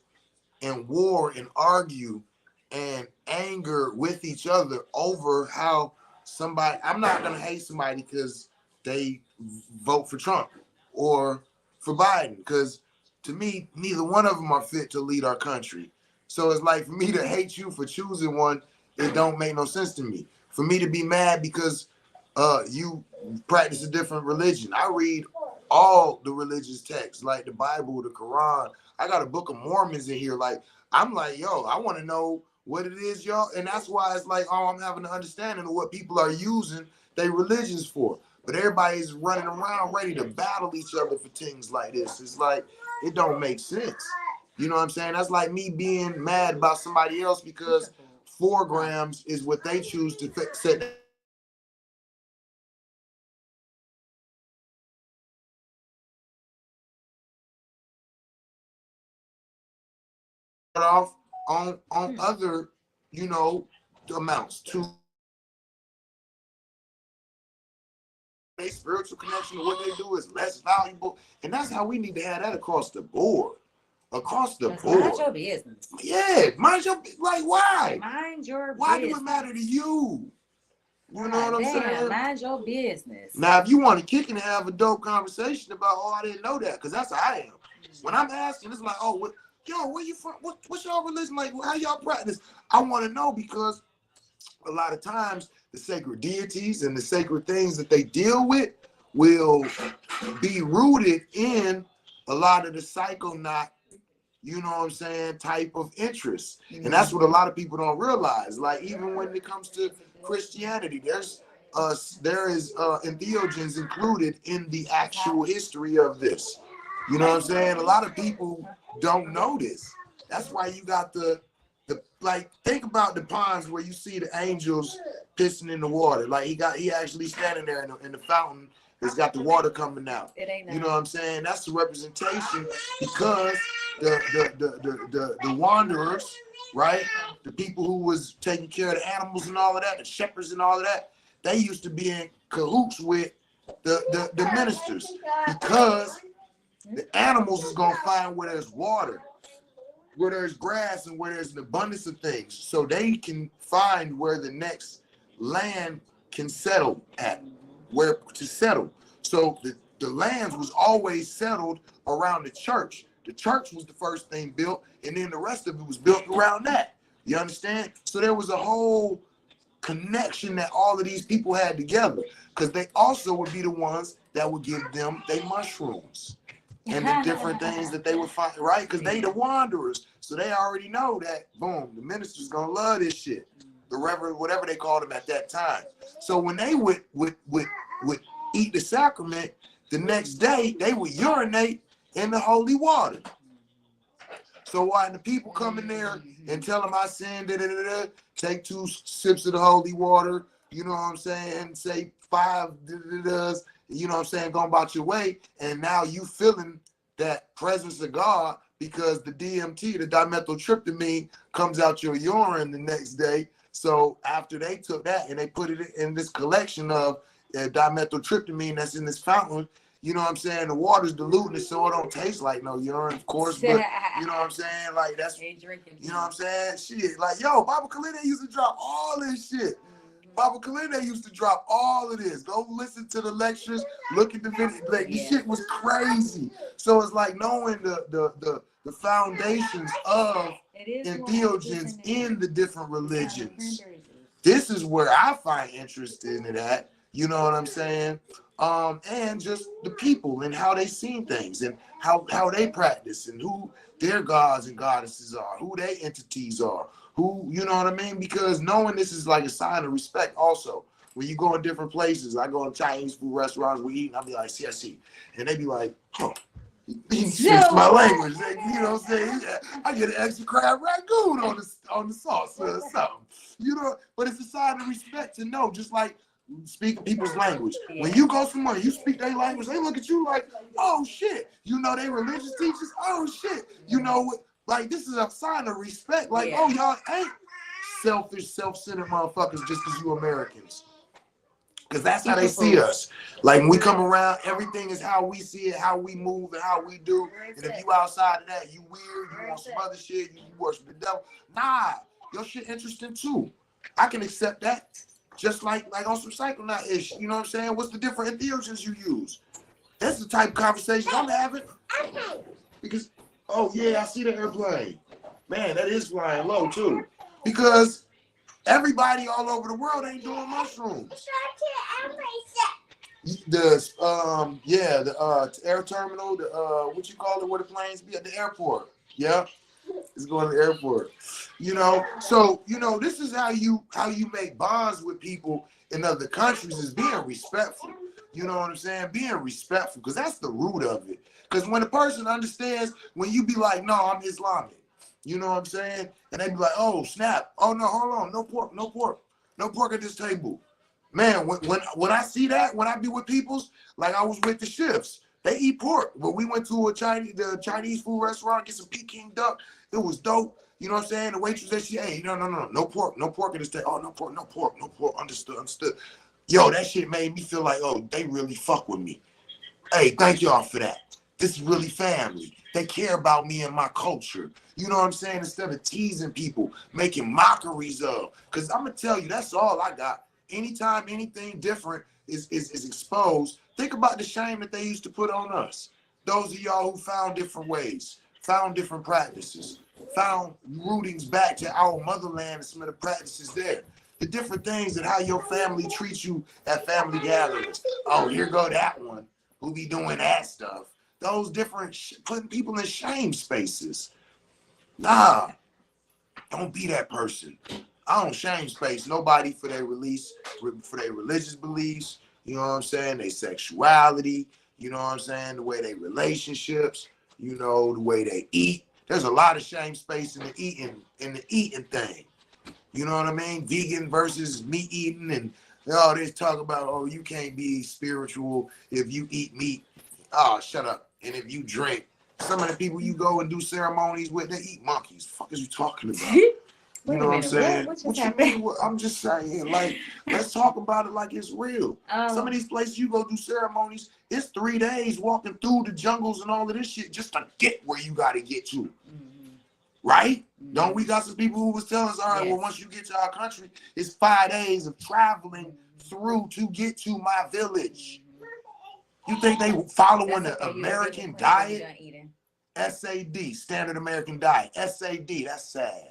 and war and argue and anger with each other over how somebody, I'm not going to hate somebody because they vote for Trump or for Biden, because to me, neither one of them are fit to lead our country. So it's like, for me to hate you for choosing one, it don't make no sense to me. For me to be mad because you practice a different religion. I read all the religious texts, like the Bible, the Quran. I got a Book of Mormons in here. Like, I'm like, yo, I want to know what it is, y'all. And that's why it's like, oh, I'm having an understanding of what people are using their religions for. But everybody's running around ready to battle each other for things like this. It's like, it don't make sense. You know what I'm saying? That's like me being mad about somebody else because 4 grams is what they choose to set off on other, you know, amounts to a spiritual connection to what they do is less valuable. And that's how we need to have that across the board. Across the board. Mind your business. Yeah, mind your, like, why? Mind your Why business. do it matter to you? You know what I'm saying? Mind your business. Now, if you want to kick and have a dope conversation about, oh, I didn't know that, because that's how I am. When I'm asking, it's like, oh, where you from? What's y'all religion like? How y'all practice? I want to know, because a lot of times the sacred deities and the sacred things that they deal with will be rooted in a lot of the psychonaut, you know what I'm saying, type of interest. And that's what a lot of people don't realize. Like, even when it comes to Christianity, there is entheogens included in the actual history of this. You know what I'm saying? A lot of people don't know this. That's why you got the like, think about the ponds where you see the angels pissing in the water. Like, he actually standing there in the fountain. It's got the water coming out. You know what I'm saying? That's the representation, because the wanderers, right? The people who was taking care of the animals and all of that, the shepherds and all of that, they used to be in cahoots with the ministers, because the animals is gonna find where there's water. where there's grass and where there's an abundance of things, so they can find where the next land can settle at, where to settle. So the lands was always settled around the church. The church was the first thing built, and then the rest of it was built around that. You understand? So there was a whole connection that all of these people had together, because they also would be the ones that would give them their mushrooms and the different things that they would find, right? Because they the wanderers, so they already know that, boom, the minister's gonna love this shit. The reverend, whatever they called him at that time. So when they would eat the sacrament, the next day they would urinate in the holy water. So when the people come in there and tell them I sinned, take 2 sips of the holy water, you know what I'm saying, say 5, you know what I'm saying, going about your way, and now you feeling that presence of God because the DMT, the dimethyltryptamine, comes out your urine the next day. So after they took that and they put it in this collection of dimethyltryptamine that's in this fountain, you know what I'm saying, the water's diluting it so it don't taste like no urine, of course, but you know what I'm saying, like that's, you know what I'm saying, shit, like, yo, Baba Kalinde used to drop all this shit. Baba Kalinde used to drop all of this. Go listen to the lectures, look at the video. Like, this shit was crazy. So it's like knowing the foundations of entheogens in the different religions. This is where I find interest in it at. You know what I'm saying? And just the people and how they see things and how they practice and who their gods and goddesses are, who their entities are. Who, you know what I mean? Because knowing this is like a sign of respect also. When you go in different places, I go in Chinese food restaurants, we eat, and I'll be like, CSC. And they be like, oh, he speaks my language. They, you know what I'm saying? I get an extra crab ragoon on the sauce or something. You know, but it's a sign of respect to know, just like speak people's language. When you go somewhere, you speak their language, they look at you like, oh shit. You know, they religious teachers, oh shit. You know what? Like, this is a sign of respect. Like, oh, y'all ain't selfish, self-centered motherfuckers just because you Americans. Because that's how they see us. Like, when we come around, everything is how we see it, how we move, and how we do. And if you outside of that, you weird, you want some other shit, you worship the devil. Nah, your shit interesting too. I can accept that. Just like on some psychonaut-ish. You know what I'm saying? What's the different entheogens you use? That's the type of conversation I'm having. Because... oh, yeah, I see the airplane. Man, that is flying low, too. Because everybody all over the world ain't doing mushrooms. The air terminal, what you call it, where the planes be at the airport. Yeah, it's going to the airport. You know, so, you know, this is how you make bonds with people in other countries, is being respectful. You know what I'm saying? Being respectful, because that's the root of it. Because when a person understands, when you be like, no, I'm Islamic, you know what I'm saying? And they be like, oh, snap. Oh, no, hold on. No pork, no pork. No pork at this table. Man, when I see that, when I be with peoples, like I was with the chefs, they eat pork. But we went to the Chinese food restaurant, get some Peking duck. It was dope. You know what I'm saying? The waitress said, hey, no pork at this table. Oh, no pork. Understood. Yo, that shit made me feel like, oh, they really fuck with me. Hey, thank y'all for that. This is really family. They care about me and my culture. You know what I'm saying? Instead of teasing people, making mockeries of. Because I'm going to tell you, that's all I got. Anytime anything different is exposed, think about the shame that they used to put on us. Those of y'all who found different ways, found different practices, found rootings back to our motherland and some of the practices there. The different things and how your family treats you at family gatherings. Oh, here go that one who be doing that stuff. Those different, putting people in shame spaces. Nah, don't be that person. I don't shame space nobody for their for their religious beliefs, you know what I'm saying, their sexuality, you know what I'm saying, the way they relationships, you know, the way they eat. There's a lot of shame space in the eating thing. You know what I mean? Vegan versus meat eating, and they talk about, oh, you can't be spiritual if you eat meat. Oh, shut up. And if you drink, some of the people you go and do ceremonies with, they eat monkeys. The fuck is you talking about? You know what I'm saying? What you mean? I'm just saying, like, let's talk about it like it's real. Some of these places you go do ceremonies, it's 3 days walking through the jungles and all of this shit just to get where you got to get to. right? Don't we got some people who was telling us, all right, well, once you get to our country, it's 5 days of traveling through to get to my village. You think they following the American diet? SAD, Standard American Diet. SAD, that's sad.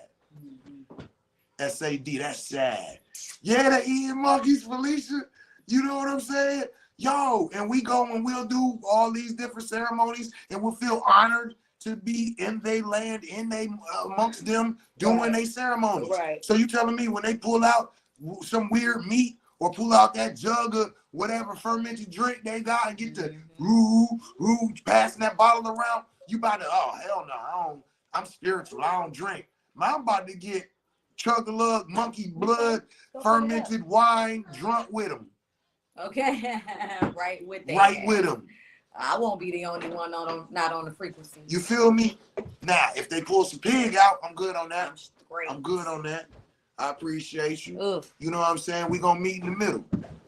SAD, that's sad. Yeah, they eating monkeys, Felicia. You know what I'm saying? Yo, and we go and we'll do all these different ceremonies and we'll feel honored to be in their land, in they amongst them doing their ceremonies. Right. So you telling me when they pull out some weird meat or pull out that jug of whatever fermented drink they got and get the passing that bottle around, you about to, oh hell no, I'm spiritual, I don't drink. I'm about to get chug-a-lug, monkey blood, fermented wine, drunk with them. Okay, right with that. Right with them. I won't be the only one not on the frequency. You feel me? Now, if they pull some pig out, I'm good on that. I'm good on that. I appreciate you. Ugh. You know what I'm saying? We gonna meet in the middle.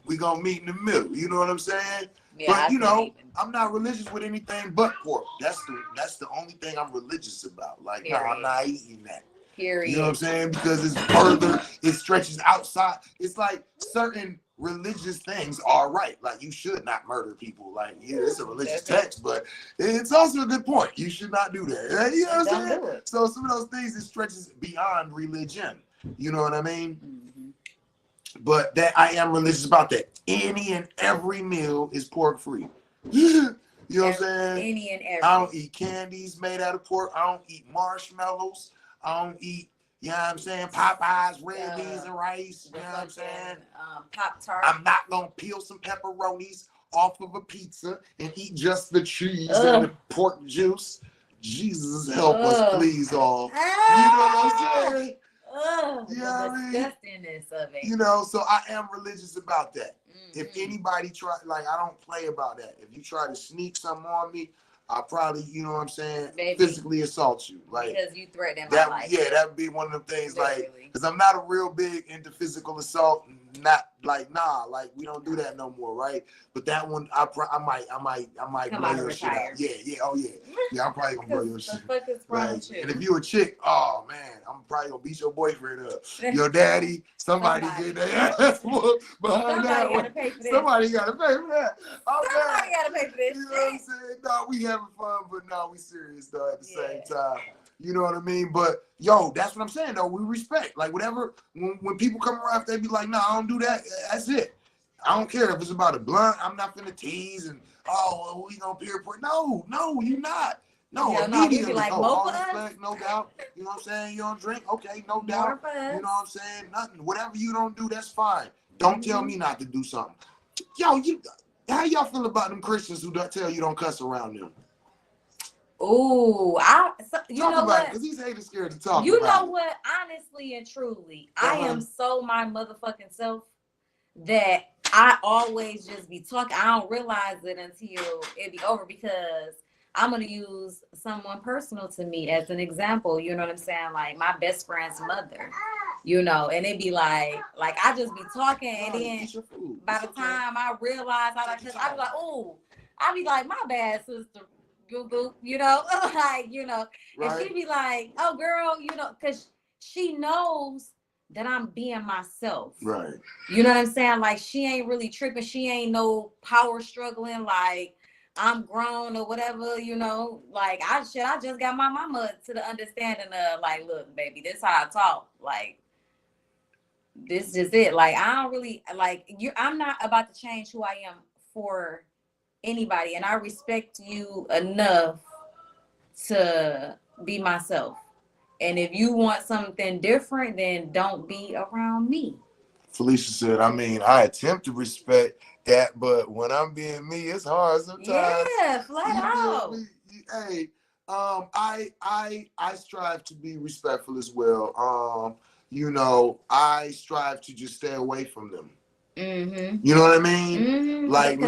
We gonna meet in the middle. You know what I'm saying? Yeah, but you know, I'm not religious with anything but pork. That's the only thing I'm religious about. Like, no, I'm not eating that. Period. You know what I'm saying? Because it's further, it stretches outside. It's like certain religious things are right. Like, you should not murder people. Like, yeah, it's a religious text, but it's also a good point. You should not do that. You know what I'm saying? So some of those things, it stretches beyond religion. You know what I mean? Mm-hmm. But that I am religious about that. Any and every meal is pork free. You know what I'm saying? Any and every. I don't eat candies made out of pork. I don't eat marshmallows. I don't eat, you know what I'm saying, Popeyes, red beans and rice, you know what I'm saying? Pop-Tart. I'm not going to peel some pepperonis off of a pizza and eat just the cheese and the pork juice. Jesus help us, please, all. You know what I'm saying? You know the disgustingness of it. You know, so I am religious about that. Mm-hmm. If anybody try, like, I don't play about that. If you try to sneak something on me, I'll probably, you know what I'm saying, physically assault you. Like, because you threaten my life. Yeah, that'd be one of the things, like, because I'm not a real big into physical assault. Not like, nah, like, we don't do that no more, right? But that one, I might blow your shit out. Yeah, oh yeah. Yeah, I'm probably gonna blow your shit. Right. And if you a chick, oh man, I'm probably gonna beat your boyfriend up. Your daddy, somebody get their ass whooped behind that one. Somebody gotta pay for that. Somebody gotta pay for this. You know what I'm saying? No, we having fun, but no, we serious though at the same time. You know what I mean? But yo, that's what I'm saying though. We respect. Like, whatever, when people come around, they be like, no, I don't do that. That's it. I don't care if it's about a blunt. I'm not finna tease and, oh, well, we gonna peer point. No, you not. No, immediately. Like, all respect, no doubt. You know what I'm saying? You don't drink? Okay, no doubt. You know what I'm saying? Nothing. Whatever you don't do, that's fine. Don't tell me not to do something. Yo, how y'all feel about them Christians who don't tell you don't cuss around them? Ooh, you talk know about what? Because these haters scared to talk. You know what? Honestly and truly, I am so my motherfucking self that I always just be talking. I don't realize it until it be over, because I'm gonna use someone personal to me as an example. You know what I'm saying? Like my best friend's mother. You know, and it be like I just be talking, and then by the time I realize I be like, ooh, I be like, my bad, sister. You know, like, you know, and she be like, oh girl, you know, because she knows that I'm being myself. Right. You know what I'm saying? Like, she ain't really tripping. She ain't no power struggling. Like, I'm grown or whatever, you know, like I just got my mama to the understanding of, like, look, baby, this how I talk. Like, this just it. Like, I don't really I'm not about to change who I am for anybody, and I respect you enough to be myself. And if you want something different, then don't be around me. Felicia said, I mean, I attempt to respect that, but when I'm being me, it's hard sometimes. Yeah, flat out. Hey, I strive to be respectful as well. You know, I strive to just stay away from them. Mm-hmm. You know what I mean? Mm-hmm. Like,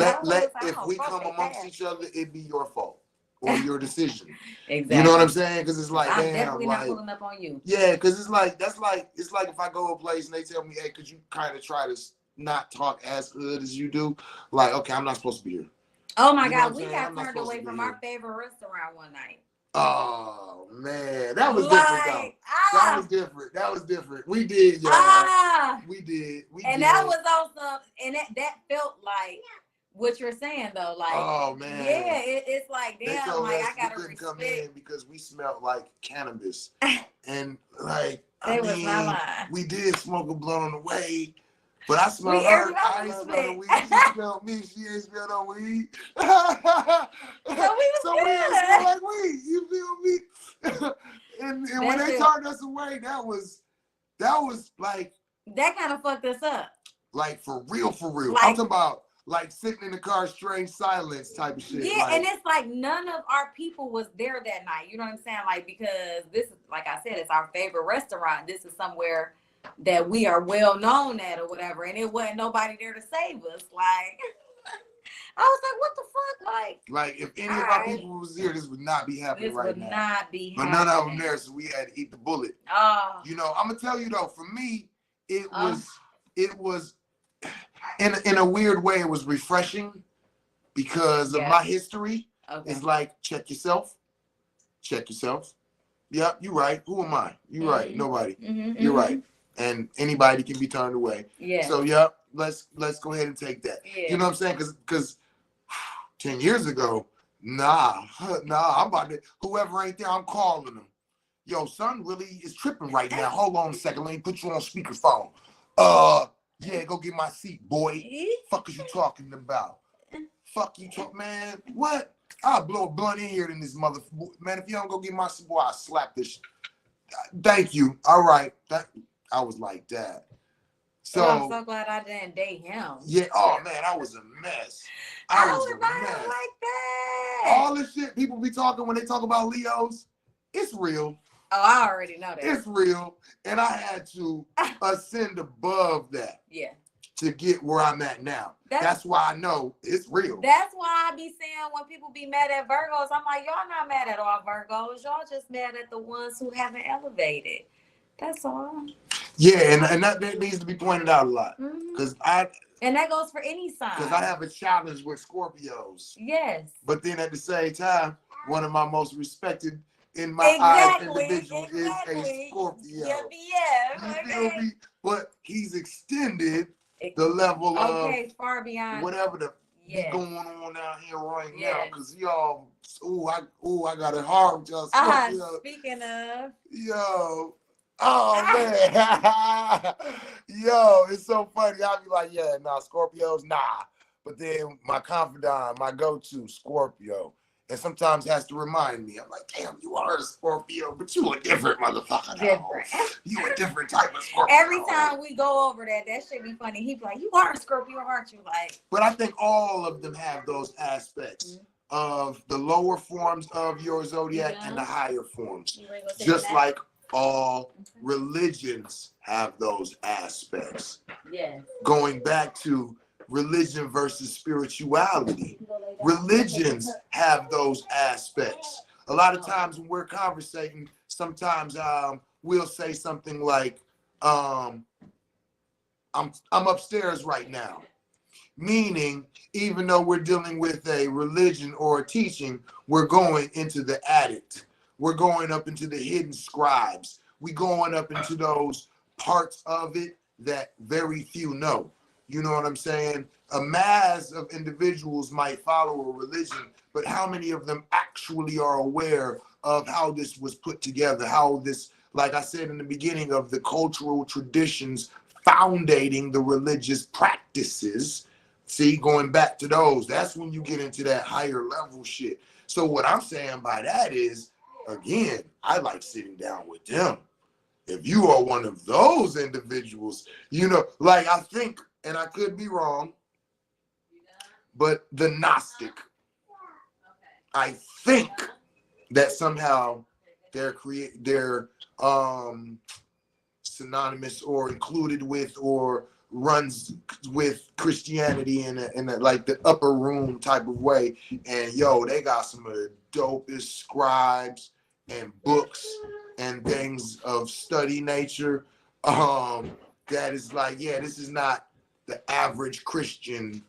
if we come amongst each other, it be your fault or your decision. Exactly. You know what I'm saying? Because it's like, I'm definitely not pulling up on you. Yeah, because it's like it's like if I go to a place and they tell me, hey, could you kind of try to not talk as good as you do? Like, okay, I'm not supposed to be here. Oh my God, we got turned away from our favorite restaurant one night. Oh man, that was different though. That was different. That was different. We did, y'all. We did. And that was awesome. And that felt like what you're saying though. Like, oh man, yeah, it's like damn. Like I gotta couldn't come in because we smelled like cannabis, and like I mean, we did smoke a blunt on the way. But I smelled her. I ain't smelled no weed. She smelled me. She ain't smelled no weed. So we ain't smell like weed. You feel me? and when they turned us away, that was like that kind of fucked us up. Like for real, for real. Like, I'm talking about like sitting in the car, strange silence type of shit. Yeah, like, and it's like none of our people was there that night. You know what I'm saying? Like because this is, like I said, it's our favorite restaurant. This is somewhere that we are well known at or whatever, and it wasn't nobody there to save us. Like I was like, what the fuck? Like if any of our people was here, this would not be happening right now. This would not be happening. But none of them there, so we had to eat the bullet. Oh. You know, I'm gonna tell you though, for me, it was in a weird way, it was refreshing because of my history. Okay. It's like check yourself. Yep, you're right. Who am I? You're right. Nobody. You're right. And anybody can be turned away. Yeah. So yep, let's go ahead and take that. Yeah. You know what I'm saying? Because 10 years ago, nah, I'm about to, whoever ain't there, I'm calling them. Yo, son really is tripping right now. Hold on a second. Let me put you on speakerphone. Yeah, go get my seat, boy. Fuck is you talking about? Fuck you talk, man. What? I'll blow a blunt in here in this mother. Man, if you don't go get my seat, boy, I'll slap this. Thank you. All right. I was like that. So I'm so glad I didn't date him. Yeah. Oh man, I was a mess. I was a mess. Like that. All this shit people be talking when they talk about Leos, it's real. Oh, I already know that. It's real, and I had to ascend above that. Yeah. To get where I'm at now. That's why I know it's real. That's why I be saying when people be mad at Virgos, I'm like, y'all not mad at all Virgos. Y'all just mad at the ones who haven't elevated. That's all. Yeah, and that needs to be pointed out a lot. Because and that goes for any sign. Because I have a challenge with Scorpios. Yes. But then at the same time, one of my most respected in my eyes individual is a Scorpio. Yeah. You feel me? But he's extended the level of far beyond whatever the going on out here right now. Because y'all, I got it hard with y'all Scorpio. Speaking of. Yo. Oh man, yo, it's so funny. I'll be like, yeah, nah, Scorpios, nah. But then my confidant, my go-to, Scorpio, and sometimes has to remind me. I'm like, damn, you are a Scorpio, but you a different motherfucker. Different. You a different type of Scorpio. Every time we go over that should be funny. He be like, you are a Scorpio, aren't you? Like, but I think all of them have those aspects of the lower forms of your zodiac and the higher forms, just like all religions have those aspects. Yeah. Going back to religion versus spirituality, religions have those aspects. A lot of times when we're conversating, sometimes we'll say something like, I'm upstairs right now. Meaning, even though we're dealing with a religion or a teaching, we're going into the attic. We're going up into the hidden scribes. We're going up into those parts of it that very few know. You know what I'm saying? A mass of individuals might follow a religion, but how many of them actually are aware of how this was put together? How this, like I said in the beginning, of the cultural traditions foundating the religious practices. See, going back to those, that's when you get into that higher level shit. So what I'm saying by that is, again, I like sitting down with them. If you are one of those individuals, you know, like I think, and I could be wrong, but the Gnostic, I think that somehow they're synonymous or included with or runs with Christianity in a like the upper room type of way. And yo, they got some of the dopest scribes and books and things of study nature that is like, yeah, this is not the average Christian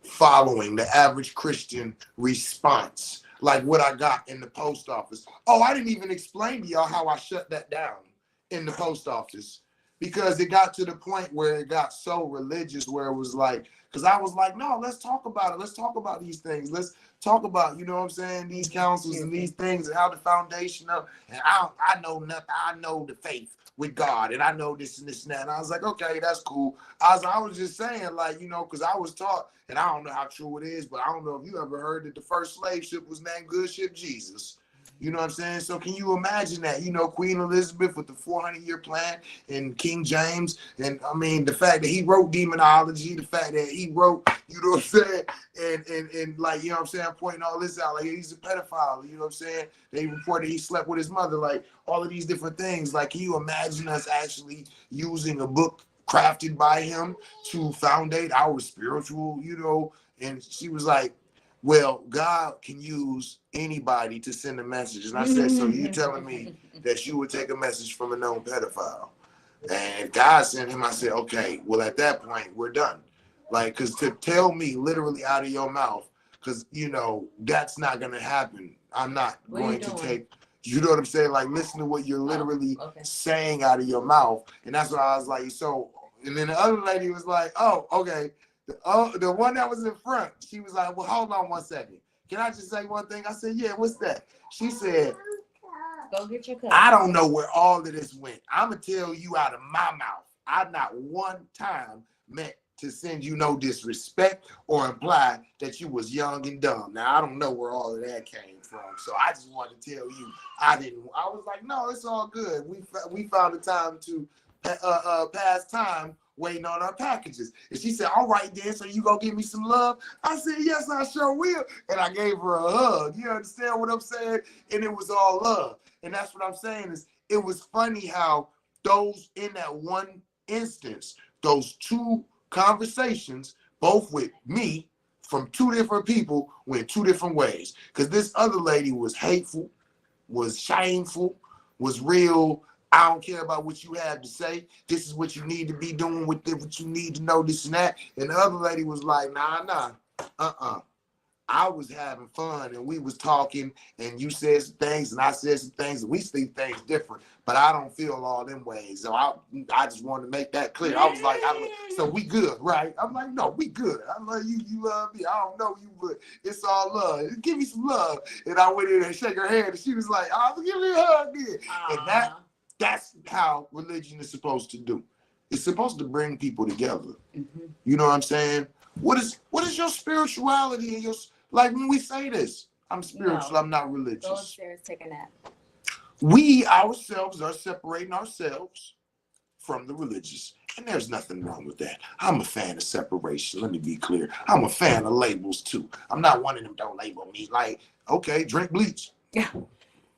following, the average Christian response. like what I got in the post office. Oh, I didn't even explain to y'all how I shut that down in the post office, because it got to the point where it got so religious where it was like, because I was like, no, let's talk about it. Let's talk about these things. Let's talk about, you know what I'm saying, these councils and these things and how the foundation of, and I know nothing. I know the faith with God, and I know this and this and that. And I was like, okay, that's cool. I was just saying, like, you know, because I was taught, and I don't know how true it is, but I don't know if you ever heard that the first slave ship was named Good Ship Jesus. You know what I'm saying? So can you imagine that? You know, Queen Elizabeth with the 400-year plan, and King James, and I mean the fact that he wrote demonology, the fact that he wrote, you know what I'm saying, and like, you know what I'm saying, pointing all this out, like he's a pedophile, you know what I'm saying? They reported he slept with his mother, like all of these different things. Like, can you imagine us actually using a book crafted by him to foundate our spiritual, you know? And she was like, well, God can use anybody to send a message. And I said, so you telling me that you would take a message from a known pedophile? And God sent him. I said, okay, well, at that point, we're done. Like, because to tell me literally out of your mouth, because, you know, that's not going to happen. I'm not going to take, you know what I'm saying? Like, listen to what you're literally saying out of your mouth. And that's what I was like, so, and then the other lady was like, oh, okay. The one that was in front, she was like, well, hold on 1 second. Can I just say one thing? I said, yeah, what's that? She said, go get your cup. I don't know where all of this went. I'm going to tell you out of my mouth. I not one time meant to send you no disrespect or imply that you was young and dumb. Now, I don't know where all of that came from. So I just wanted to tell you, I was like, no, it's all good. We found a time to pass time waiting on our packages. And she said, all right then, so you gonna give me some love? I said, yes, I sure will. And I gave her a hug. You understand what I'm saying? And it was all love. And that's what I'm saying is, it was funny how those, in that one instance, those two conversations, both with me from two different people, went two different ways. Because this other lady was hateful, was shameful, was real, I don't care about what you have to say. This is what you need to be doing with it, what you need to know, this and that. And the other lady was like, nah, I was having fun and we was talking and you said some things and I said some things and we see things different, but I don't feel all them ways. So I just wanted to make that clear. I was like, so we good, right? I'm like, no, we good. I love you. You love me. I don't know you, but it's all love. Give me some love. And I went in and shake her hand and she was like, oh, give me a hug then. And that's how religion is supposed to do. It's supposed to bring people together. Mm-hmm. You know what I'm saying? What is your spirituality and your, like when we say this, I'm spiritual, I'm not religious. Go upstairs, take a nap. We ourselves are separating ourselves from the religious. And there's nothing wrong with that. I'm a fan of separation. Let me be clear. I'm a fan of labels too. I'm not one of them, don't label me. Like, okay, drink bleach. Yeah.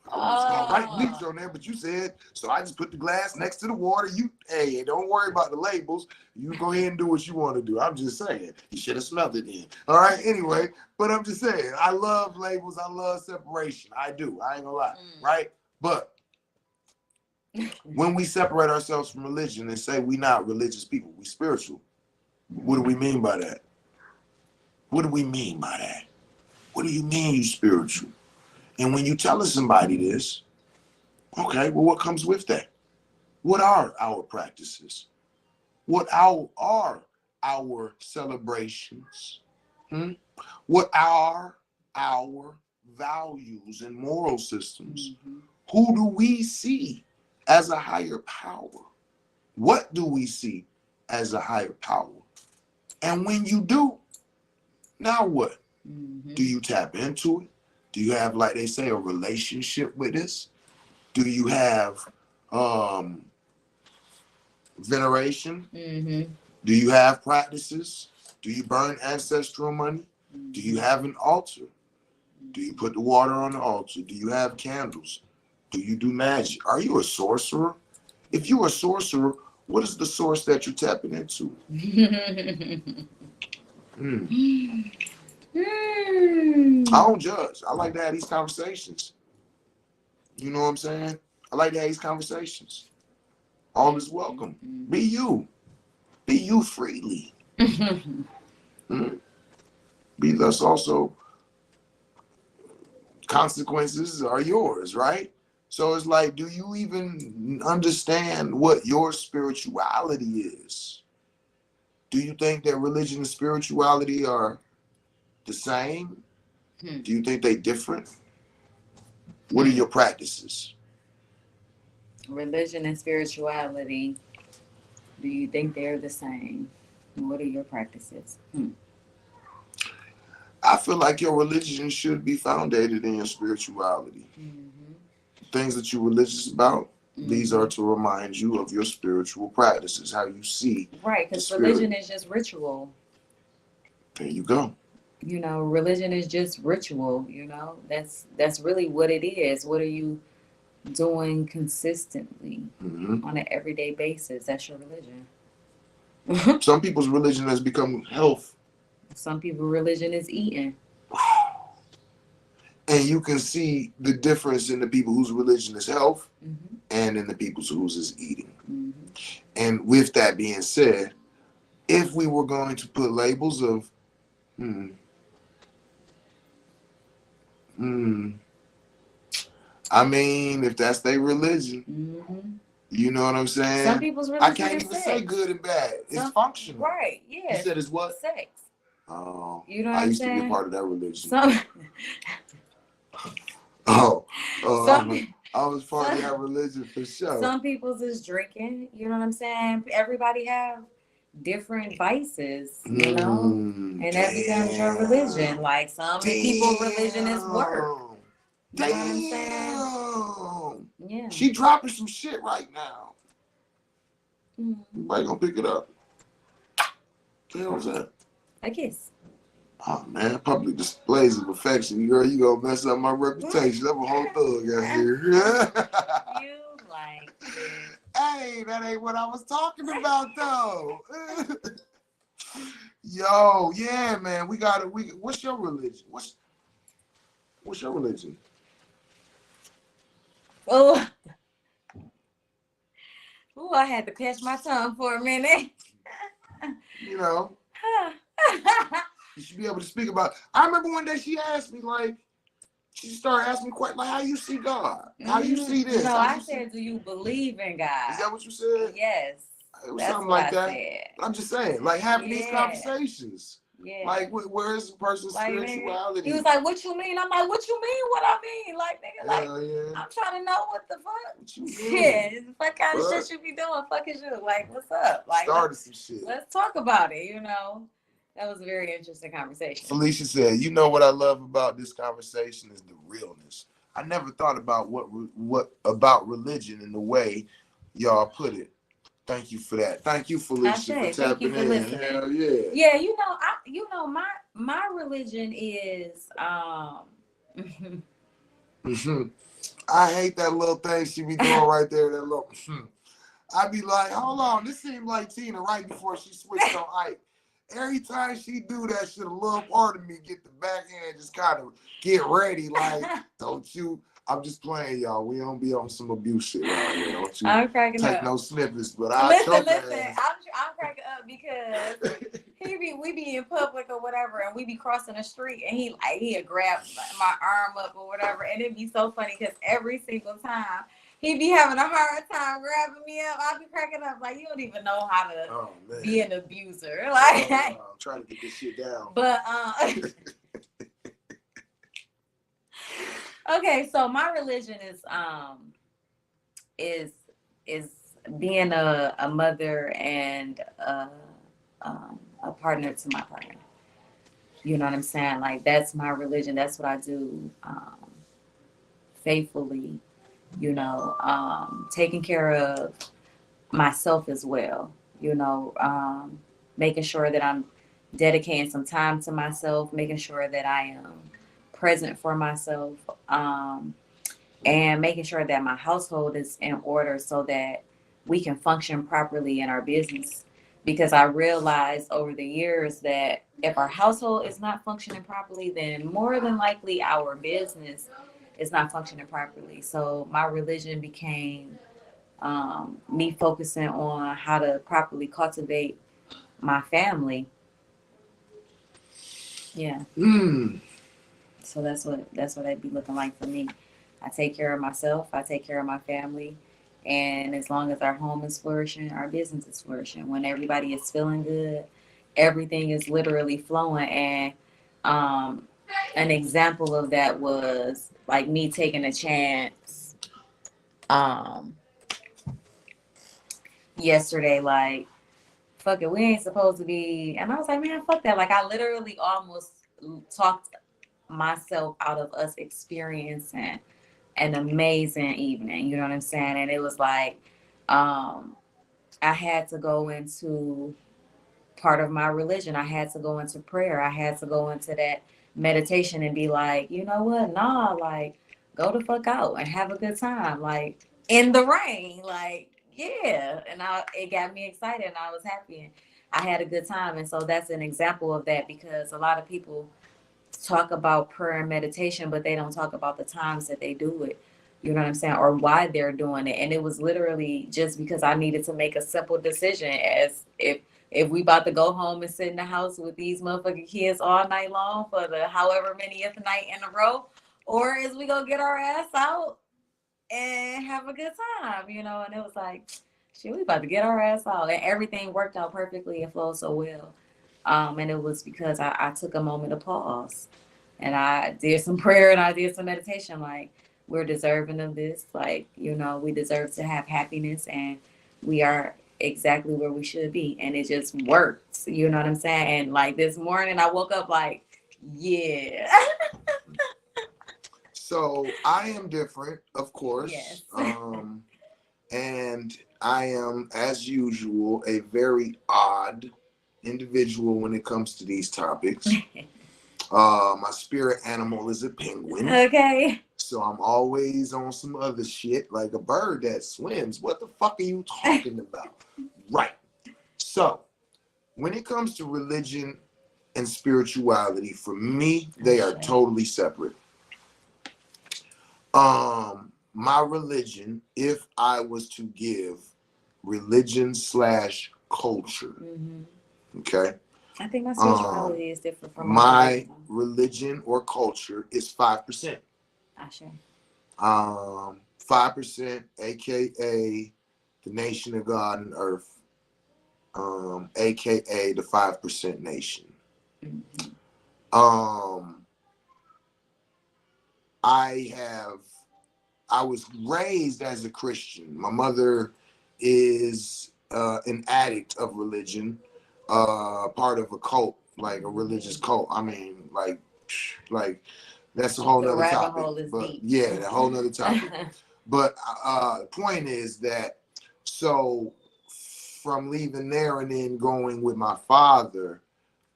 I was gonna write bleach on there, but you said, so I just put the glass next to the water. Hey, don't worry about the labels. You go ahead and do what you want to do. I'm just saying, you should have smelled it in. All right, anyway, but I'm just saying, I love labels. I love separation. I do. I ain't gonna lie, right? But when we separate ourselves from religion and say we not religious people, we spiritual, what do we mean by that? What do we mean by that? What do you mean you spiritual? And when you tell somebody this, okay, well, what comes with that? What are our practices? What are our celebrations? What are our values and moral systems? Mm-hmm. Who do we see as a higher power? What do we see as a higher power? And when you do, now what? Mm-hmm. Do you tap into it? Do you have, like they say, a relationship with this? Do you have veneration? Mm-hmm. Do you have practices? Do you burn ancestral money? Mm-hmm. Do you have an altar? Do you put the water on the altar? Do you have candles? Do you do magic? Are you a sorcerer? If you're a sorcerer, what is the source that you're tapping into? I don't judge. I like to have these conversations. You know what I'm saying? I like to have these conversations. All is welcome. Be you. Be you freely. Be thus also consequences are yours, right? So it's like, do you even understand what your spirituality is? Do you think that religion and spirituality are the same? Do you think they different? What are your practices? Religion and spirituality, do you think they're the same? What are your practices? I feel like your religion should be founded in your spirituality. Things that you're religious about, these are to remind you of your spiritual practices, how you see. Right, because religion is just ritual. There you go. You know, religion is just ritual. You know, that's really what it is. What are you doing consistently on an everyday basis? That's your religion. Some people's religion has become health. Some people's religion is eating. And you can see the difference in the people whose religion is health and in the people whose is eating. And with that being said, if we were going to put labels of I mean, if that's their religion, you know what I'm saying? Some people's religion I can't even say good and bad. It's functional. Right, yeah. You said it's what? Sex. Oh, you know what I used I'm saying? to be a part of that religion. I was part of that religion for sure. Some people's is drinking, you know what I'm saying? Everybody have different vices, you know? And that becomes your religion. Like some people's religion is work. You know what I'm saying? Yeah. She dropping some shit right now. Everybody gonna pick it up. What the hell was that? A kiss. Oh man, public displays of affection. Girl, you gonna mess up my reputation. I'm a whole thug out here. You like it. Hey, that ain't what I was talking about though. Yo, yeah, man. What's your religion? What's your religion? Oh, I had to catch my tongue for a minute. You know. You should be able to speak about. I remember one day she asked me, like, she started asking me quite like, how you see God? How you see this? No, I said, do you believe in God? Is that what you said? Yes. It was something like that. I'm just saying, like having these conversations. Yeah. Like, where's the person's spirituality? He was like, what you mean? I'm like, what you mean? What I mean? Like, nigga, like, I'm trying to know what the fuck. What you Yeah, what kind of shit you be doing? Fuck is you? Like, what's up? Like, started some shit. Let's talk about it, you know? That was a very interesting conversation. Felicia said, you know what I love about this conversation is the realness. I never thought about what about religion in the way y'all put it. Thank you for that. Thank you, Felicia, for tapping in. Hell yeah. Yeah, you know, my religion is I hate that little thing she be doing right there. That little I be like, hold on, this seemed like Tina right before she switched on Ike. Every time she do that shit, a little part of me get the backhand, just kind of get ready. Like, don't you? I'm just playing, y'all. We don't be on some abuse shit right here. Don't you I'm cracking take up. No snippets, but listen. I'm cracking up because we be in public or whatever, and we be crossing the street, and he'd grab my arm up or whatever, and it'd be so funny because every single time he be having a hard time grabbing me up. I'll be cracking up like, you don't even know how to be an abuser. Like, I'm trying to get this shit down. But okay, so my religion is being a mother and a partner to my partner. You know what I'm saying? Like, that's my religion. That's what I do faithfully. You know, taking care of myself as well, you know, making sure that I'm dedicating some time to myself, making sure that I am present for myself, and making sure that my household is in order so that we can function properly in our business. Because I realized over the years that if our household is not functioning properly, then more than likely our business is not functioning properly. So my religion became me focusing on how to properly cultivate my family. Yeah. So that's what I'd be looking like for me. I take care of myself, I take care of my family, and as long as our home is flourishing, our business is flourishing. When everybody is feeling good, everything is literally flowing. And um, an example of that was like me taking a chance um, yesterday, like fuck it, we ain't supposed to be. And I was like, man, fuck that. Like I literally almost talked myself out of us experiencing an amazing evening. You know what I'm saying? And it was like, I had to go into part of my religion. I had to go into prayer. I had to go into that meditation and be like, you know what? Nah, like, go the fuck out and have a good time. Like, in the rain. Like, yeah. And it got me excited and I was happy and I had a good time. And so that's an example of that because a lot of people talk about prayer and meditation, but they don't talk about the times that they do it. You know what I'm saying? Or why they're doing it. And it was literally just because I needed to make a simple decision as if we about to go home and sit in the house with these motherfucking kids all night long for the however manyth night in a row, or is we gonna get our ass out and have a good time, you know? And it was like, shit, we about to get our ass out. And everything worked out perfectly and flowed so well. And it was because I took a moment to pause and I did some prayer and I did some meditation. Like, we're deserving of this. Like, you know, we deserve to have happiness and we are exactly where we should be. And it just works. You know what I'm saying? And like this morning, I woke up like, yeah. So I am different, of course. Yes. And I am, as usual, a very odd individual when it comes to these topics. My spirit animal is a penguin. Okay. So I'm always on some other shit, like a bird that swims. What the fuck are you talking about? Right. So when it comes to religion and spirituality, for me, they are totally separate. My religion, if I was to give religion / culture, okay? I think my spirituality is different from my religion or culture is 5%. I sure. 5%, aka the nation of God and earth, aka the 5% nation. I was raised as a Christian. My mother is an addict of religion, part of a cult, like a religious cult. I mean, like that's a whole nother topic. But deep. Yeah, a whole nother topic. But the point is that, so from leaving there and then going with my father,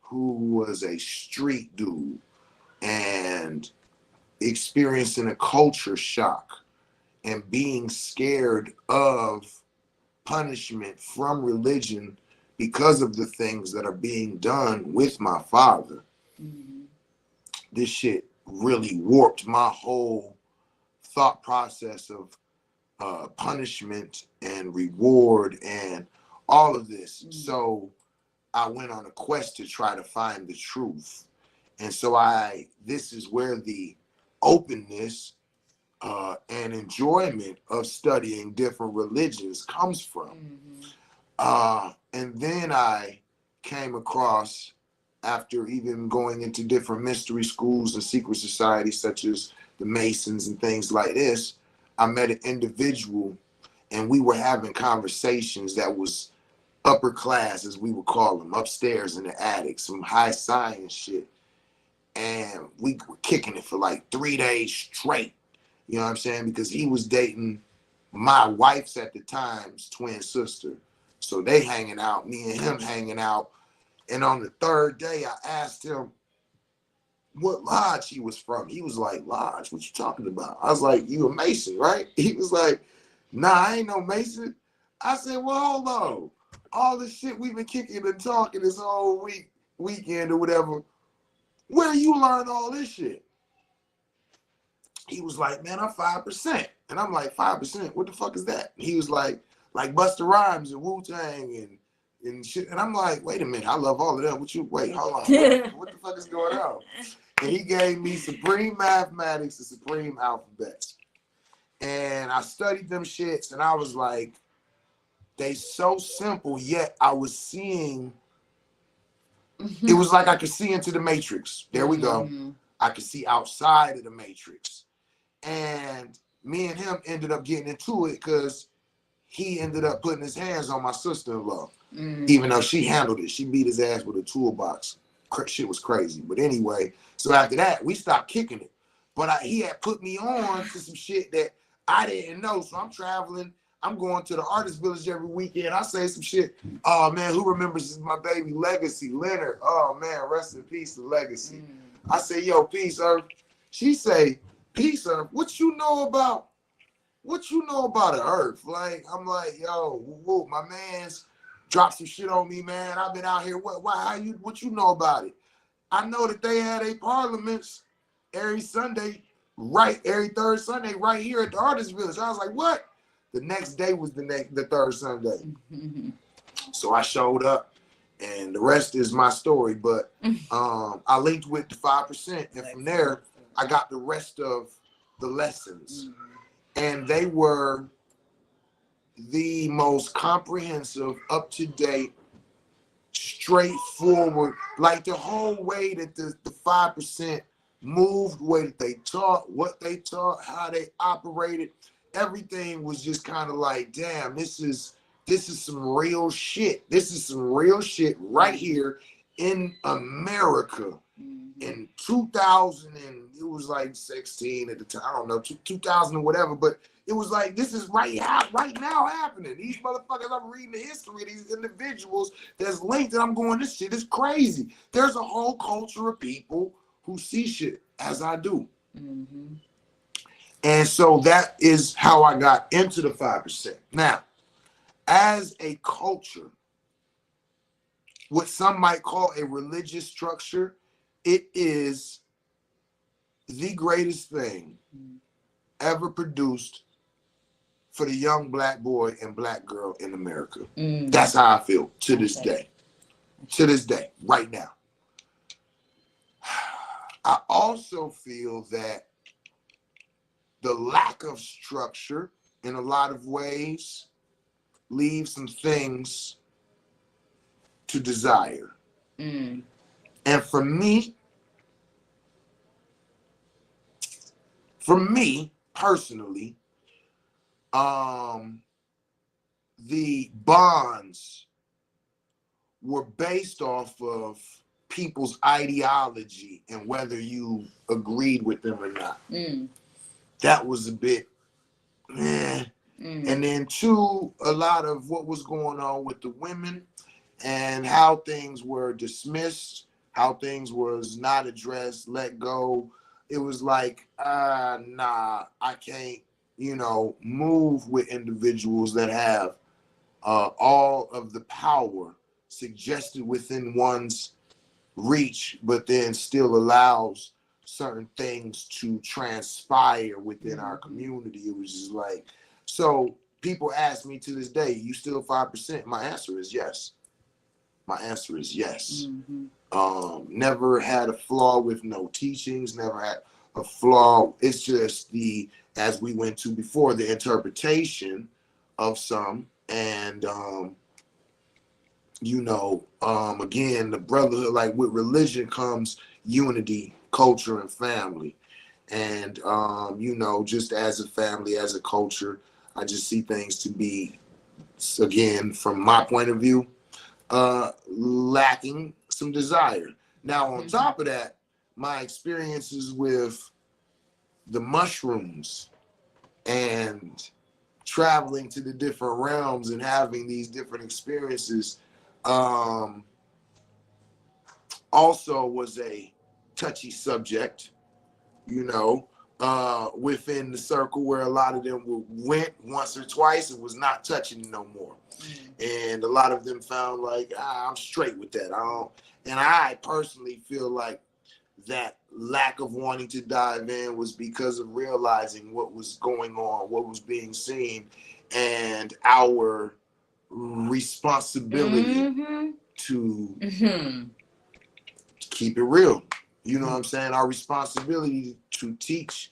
who was a street dude, and experiencing a culture shock and being scared of punishment from religion because of the things that are being done with my father. This shit really warped my whole thought process of punishment and reward and all of this. So I went on a quest to try to find the truth. And so this is where the openness and enjoyment of studying different religions comes from. And then I came across, after even going into different mystery schools and secret societies such as the Masons and things like this, I met an individual and we were having conversations that was upper class, as we would call them, upstairs in the attic, some high science shit. And we were kicking it for like 3 days straight. You know what I'm saying? Because he was dating my wife's at the time's twin sister. So they hanging out, me and him hanging out. And on the third day, I asked him what lodge he was from. He was like, lodge? What you talking about? I was like, you a Mason, right? He was like, nah, I ain't no Mason. I said, well, hold on. All this shit we've been kicking and talking this whole weekend or whatever, where you learn all this shit? He was like, man, I'm 5%. And I'm like, 5%? What the fuck is that? He was like Busta Rhymes and Wu-Tang and shit. And I'm like, wait a minute, I love all of them. Wait, hold on. What the fuck is going on? And he gave me Supreme Mathematics and Supreme Alphabets. And I studied them shits, and I was like, they so simple, yet I was seeing, it was like I could see into the matrix. There we go. I could see outside of the matrix. And me and him ended up getting into it because he ended up putting his hands on my sister-in-law. Even though she handled it. She beat his ass with a toolbox. Shit was crazy. But anyway, so after that, we stopped kicking it. But he had put me on to some shit that I didn't know. So I'm traveling. I'm going to the artist village every weekend. I say some shit. Oh, man, who remembers my baby Legacy, Leonard? Oh, man, rest in peace to Legacy. I say, yo, peace, Earth. She say, peace, Earth. What you know about the Earth? Like, I'm like, yo, whoa, my man's dropped some shit on me, man. I've been out here. What you know about it? I know that they had a parliaments every Sunday, every third Sunday, right here at the artist village. I was like, what? The next day was the third Sunday. So I showed up, and the rest is my story. But I linked with the 5%, and from there, I got the rest of the lessons. And they were the most comprehensive, up-to-date, straightforward, like the whole way that the 5% moved, the way that they taught, what they taught, how they operated. Everything was just kind of like, damn, this is some real shit. This is some real shit right here in America in 2000, and it was like 16 at the time. I don't know, 2000 or whatever, but it was like, this is right now happening. These motherfuckers, I'm reading the history of these individuals that's linked, and I'm going, this shit is crazy. There's a whole culture of people who see shit as I do. And so that is how I got into the 5%. Now, as a culture, what some might call a religious structure, it is the greatest thing ever produced for the young black boy and black girl in America. That's how I feel to this day. To this day, right now. I also feel that the lack of structure in a lot of ways leaves some things to desire. And for me personally, the bonds were based off of people's ideology and whether you agreed with them or not. That was a bit, And then two, a lot of what was going on with the women and how things were dismissed, how things was not addressed, let go. It was like, nah, I can't, move with individuals that have all of the power suggested within one's reach, but then still allows certain things to transpire within our community. It was just like, so people ask me to this day, you still 5%? My answer is yes. Never had a flaw with no teachings, never had a flaw. It's just as we went to before, the interpretation of some, and again, the brotherhood, like with religion comes unity, culture, and family. And just as a family, as a culture, I just see things to be, again, from my point of view, lacking some desire. Now, on top of that, my experiences with the mushrooms and traveling to the different realms and having these different experiences also was a touchy subject, within the circle where a lot of them went once or twice and was not touching no more. And a lot of them found like, I'm straight with that. And I personally feel like that lack of wanting to dive in was because of realizing what was going on, what was being seen, and our responsibility to keep it real. You know what I'm saying? Our responsibility to teach.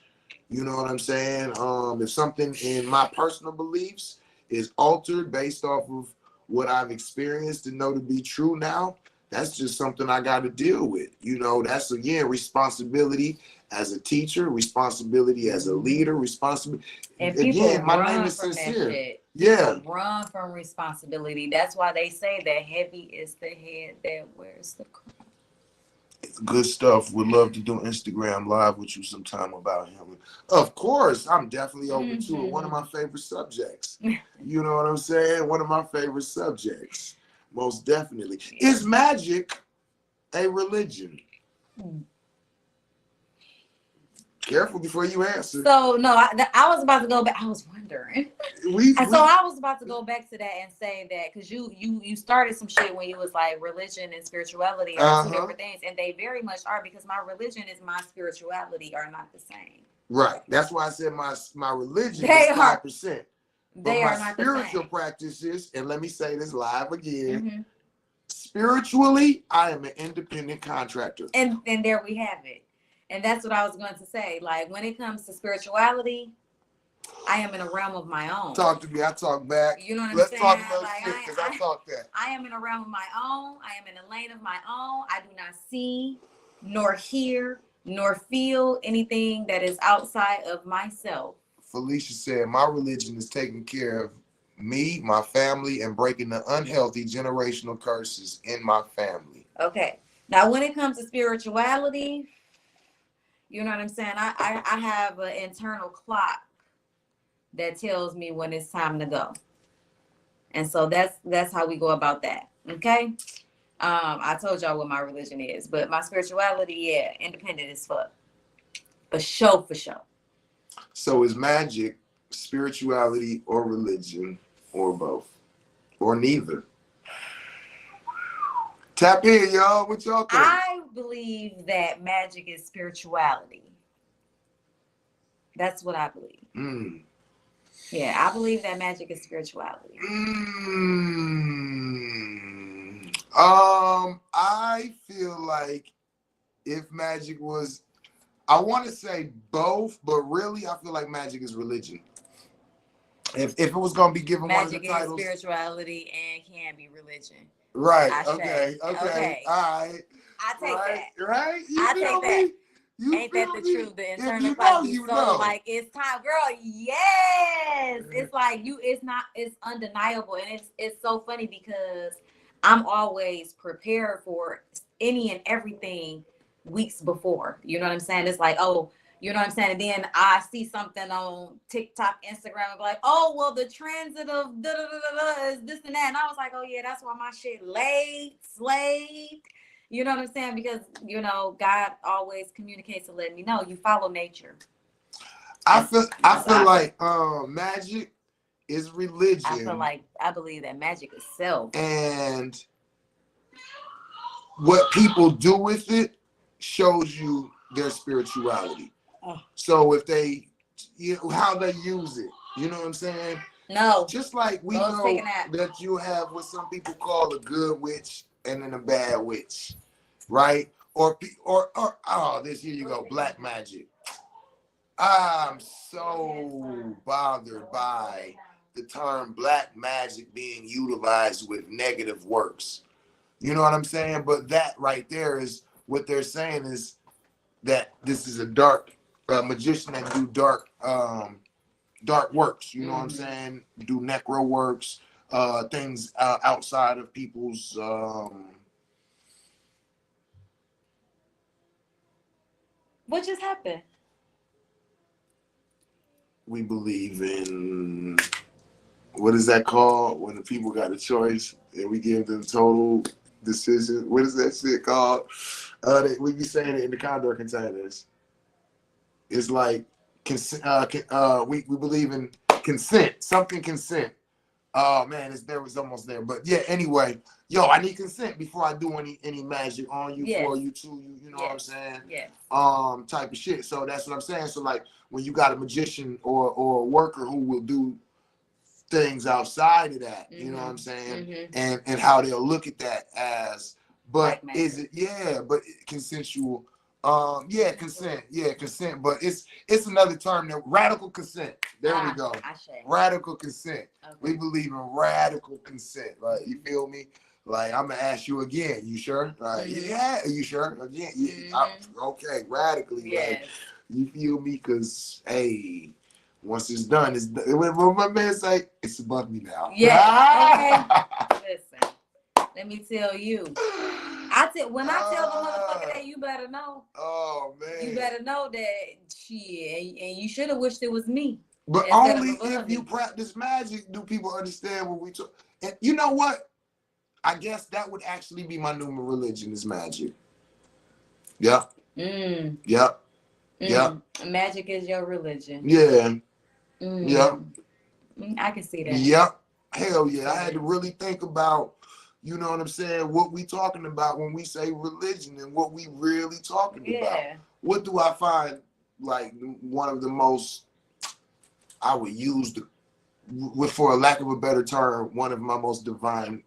You know what I'm saying? If something in my personal beliefs is altered based off of what I've experienced and know to be true now, that's just something I got to deal with. You know, that's again responsibility as a teacher, responsibility as a leader, responsibility. And people Again, my name run is from that sincere. shit. Yeah. People run from responsibility. That's why they say that heavy is the head that wears the crown. Good stuff. Would love to do Instagram live with you sometime about him. Of course, I'm definitely open to it. One of my favorite subjects. You know what I'm saying? One of my favorite subjects. Most definitely. Yeah. Is magic a religion? Careful before you answer. So no, I was about to go back. I was wondering. I was about to go back to that and say that because you started some shit when you was like religion and spirituality are two different things, and they very much are, because my religion and my spirituality are not the same. Right. That's why I said my religion They is 5%. They but are my not the spiritual same. practices, and let me say this live again. Mm-hmm. Spiritually, I am an independent contractor. And there we have it. And that's what I was going to say. Like, when it comes to spirituality, I am in a realm of my own. Talk to me. I talk back. You know what I'm Let's saying? talk about Like, shit, because I talk that. I am in a realm of my own. I am in a lane of my own. I do not see, nor hear, nor feel anything that is outside of myself. Felicia said, my religion is taking care of me, my family, and breaking the unhealthy generational curses in my family. Okay. Now, when it comes to spirituality, you know what I'm saying? I have an internal clock that tells me when it's time to go. And so that's how we go about that. Okay. I told y'all what my religion is, but my spirituality, yeah, independent as fuck. For sure. So is magic spirituality or religion or both? Or neither? Tap in, y'all. What y'all think? I believe that magic is spirituality. That's what I believe. Yeah, I believe that magic is spirituality. I feel like if magic was, I want to say both, but really I feel like magic is religion. If it was gonna be given magic one of the titles, spirituality and can be religion. Right. Okay. All right. I take that. Right. Right. I take that. Ain't that the truth? The internal clock. So like, it's time, girl. Yes. It's like it's undeniable. And it's so funny because I'm always prepared for any and everything weeks before. You know what I'm saying? It's like, oh, you know what I'm saying? And then I see something on TikTok, Instagram, and be like, oh, well, the transit of is this and that. And I was like, oh, yeah, that's why my shit slayed. You know what I'm saying? Because, you know, God always communicates to let me know. You follow nature. I feel like magic is religion. I believe that magic is self. And what people do with it shows you their spirituality. So if they, how they use it, you know what I'm saying? No. Just like we know that you have what some people call a good witch and then a bad witch, right? Or here you go, black magic. I'm so bothered by the term black magic being utilized with negative works. You know what I'm saying? But that right there is what they're saying is that this is a dark magician that do dark works. You know what I'm saying? Do necro works, things outside of people's. What just happened? We believe in, what is that called when the people got a choice and we give them total decision? What is that shit called? We be saying it in the condor containers. It's like we believe in consent, something consent. Oh man, there was almost there. But yeah, anyway, I need consent before I do any magic on you, for you, to you, you know what I'm saying? Yeah. Type of shit. So that's what I'm saying. So like when you got a magician or a worker who will do things outside of that, you know what I'm saying? And how they'll look at that as, but is it but consensual Yeah, consent. Yeah, consent. But it's another term that radical consent. There we go. Radical consent. Okay. We believe in radical consent. Like, you feel me? Like, I'm gonna ask you again. You sure? Like, yeah. Are you sure? Again? Yeah. Okay. Radically. Yes. Like, you feel me? Cause hey, once it's done, it's done. When my man say it's above me now. Yeah. Okay. Listen. Let me tell you. When I tell the motherfucker that, you better know. Oh man. You better know that shit, and you should have wished it was me. But only if you practice magic do people understand what we talk. And you know what? I guess that would actually be my new religion is magic. Yep. Yep. Yep. Magic is your religion. Yeah. Yep. I can see that. Yep. Hell yeah. I had to really think about, you know what I'm saying, what we talking about when we say religion and what we really talking about. What do I find like one of the most, I would use for a lack of a better term, one of my most divine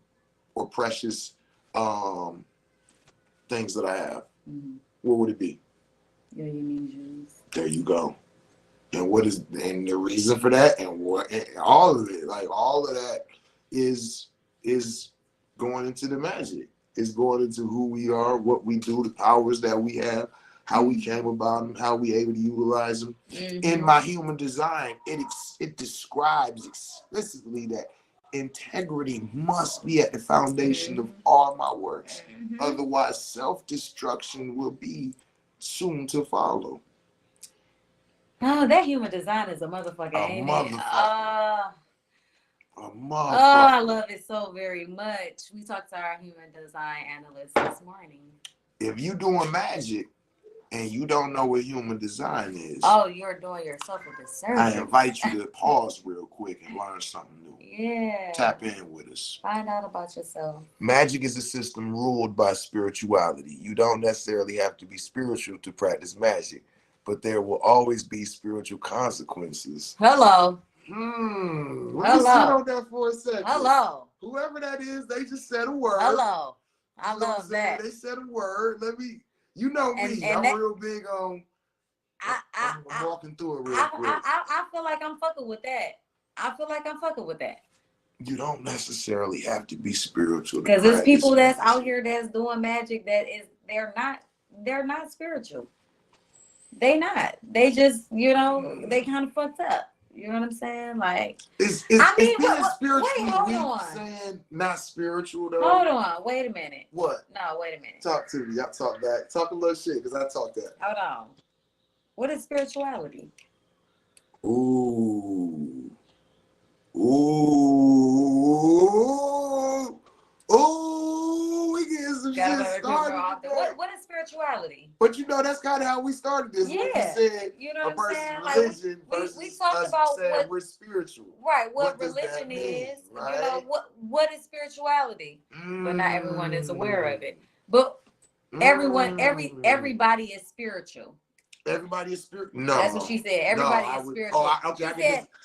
or precious things that I have. What would it be? Your unique jewels. There you go. And the reason for that and all of it, like all of that is going into the magic. It's going into who we are, what we do, the powers that we have, how we came about them, how we able to utilize them. In my human design, it describes explicitly that integrity must be at the foundation of all my works. Otherwise, self-destruction will be soon to follow. Oh, that human design is a motherfucker, ain't it? Oh, I love it so very much. We talked to our human design analyst this morning. If you doing magic and you don't know what human design is, oh, you're doing yourself a disservice. I invite you to pause real quick and learn something new. Yeah. Tap in with us. Find out about yourself. Magic is a system ruled by spirituality. You don't necessarily have to be spiritual to practice magic, but there will always be spiritual consequences. Hello. Let me sit on that for a second. Hello. Whoever that is, they just said a word. Hello. I love that. They said a word. You know me. I'm real big on. I'm walking through it real quick. I feel like I'm fucking with that. You don't necessarily have to be spiritual. Because there's people that's out here that's doing magic they're not spiritual. They not. They just, they kind of fucked up. You know what I'm saying? Like, being spiritual. Saying not spiritual though. Hold on. Wait a minute. What? No, wait a minute. Talk to me. I talk back. Talk a little shit because I talk that. Hold on. What is spirituality? Ooh. We getting some shit started. What is spirituality? But that's kind of how we started this. Yeah. We said you know what I'm saying? Religion like, we talked about we're spiritual. Right. What religion is. Right? What is spirituality? But not everyone is aware of it. But everybody is spiritual. Everybody is spiritual. No, that's what she said. Everybody is spiritual.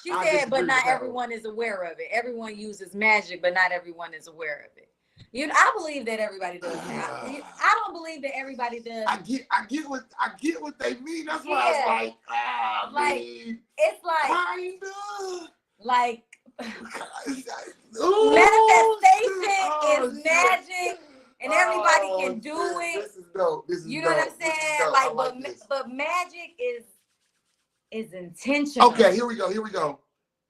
She said, but not everyone is aware of it. Everyone uses magic, but not everyone is aware of it. I believe that everybody does. I don't believe that everybody does. I get what they mean. That's why I was like, it's like kinda. Like manifestation is magic. And everybody can do it. This is dope. You know what I'm saying? But magic is intentional. Okay, here we go.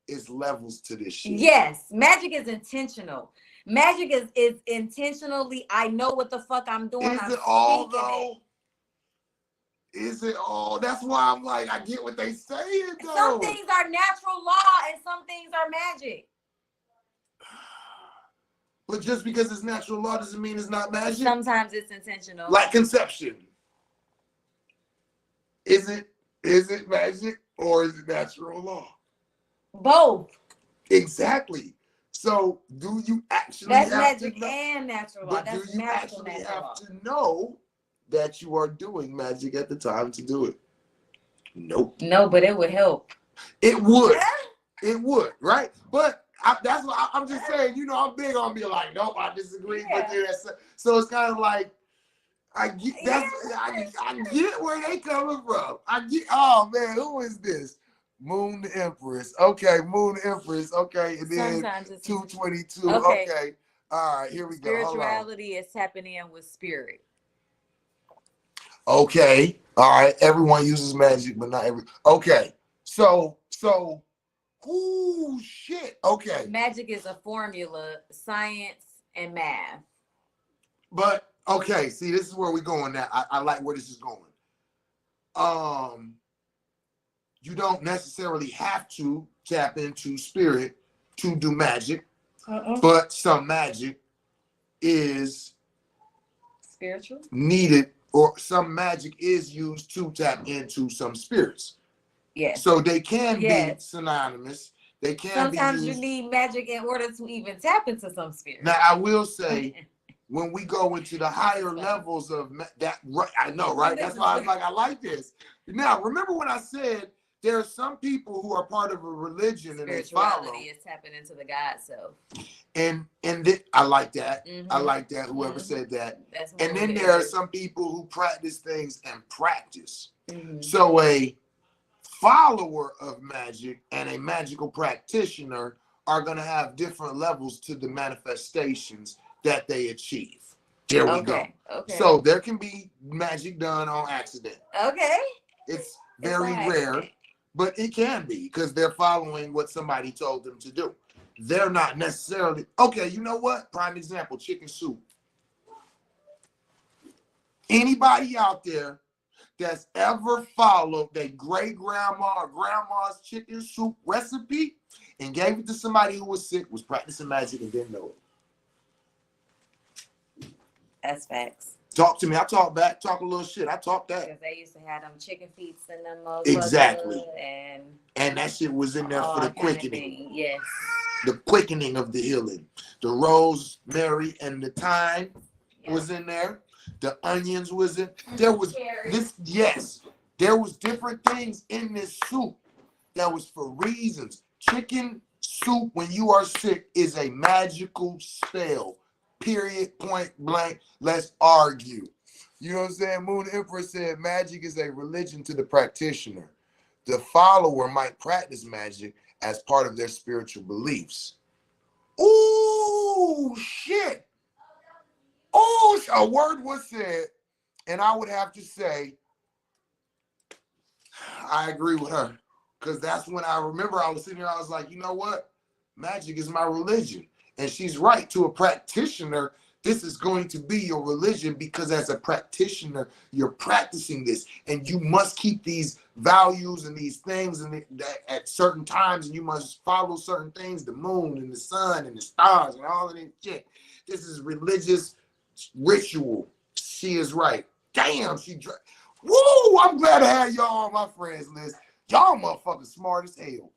It's levels to this shit. Yes, magic is intentional. Magic is intentionally. I know what the fuck I'm doing. Is it all though? Is it all? That's why I'm like, I get what they saying though. Some things are natural law and some things are magic. But just because it's natural law doesn't mean it's not magic. Sometimes it's intentional. Like conception. Is it magic or is it natural law? Both. Exactly. So do you actually have magic and natural law. But do you actually have to know that you are doing magic at the time to do it? Nope. No, but it would help. It would. It would, right? But that's what I'm just saying. I'm big on being like, nope, I disagree with you. So it's kind of like, I get I get where they coming from. I get. Oh man, who is this? Moon the Empress. Okay, Moon the Empress. Okay, and then Sometimes it's 222. Okay. Okay. All right, here we go. Hold on. Spirituality is tapping in with spirit. Okay. All right. Everyone uses magic, but not every. Okay. So. Ooh, shit. Okay. Magic is a formula, science and math. But okay, see, this is where we're going now. I like where this is going. You don't necessarily have to tap into spirit to do magic, but some magic is spiritual needed, or some magic is used to tap into some spirits. Yes. So they can be synonymous. They can sometimes be used. You need magic in order to even tap into some spirit. Now I will say, when we go into the higher levels of that, right? I know, right? That's why I was like, I like this. Now, remember when I said there are some people who are part of a religion and they follow. Spirituality is tapping into the God self. And I like that. I like that. Whoever said that. And then there are some people who practice things and practice. So a follower of magic and a magical practitioner are going to have different levels to the manifestations that they achieve. There we go. Okay. So there can be magic done on accident. Okay. It's very rare, but it can be because they're following what somebody told them to do. They're not necessarily, okay, you know what? Prime example, chicken soup. Anybody out there that's ever followed their great grandma or grandma's chicken soup recipe and gave it to somebody who was sick, was practicing magic and didn't know it. That's facts. Talk to me. I talk back, talk a little shit. I talk that. Because they used to have them chicken feet in them. Exactly. And that shit was in there for the quickening. Yes. The quickening of the healing. The rosemary and the thyme was in there. The onions was in. There was this. Yes. There was different things in this soup that was for reasons. Chicken soup when you are sick is a magical spell. Period, point blank. Let's argue. You know what I'm saying? Moon Empress said magic is a religion to the practitioner. The follower might practice magic as part of their spiritual beliefs. Ooh, shit. Oh, a word was said, and I would have to say, I agree with her. Because that's when I remember I was sitting here, I was like, you know what? Magic is my religion. And she's right. To a practitioner, this is going to be your religion because as a practitioner, you're practicing this. And you must keep these values and these things at certain times. And you must follow certain things, the moon and the sun and the stars and all of this shit. This is religious ritual. She is right. Damn, woo! I'm glad to have y'all on my friends list. Y'all motherfuckers smart as hell.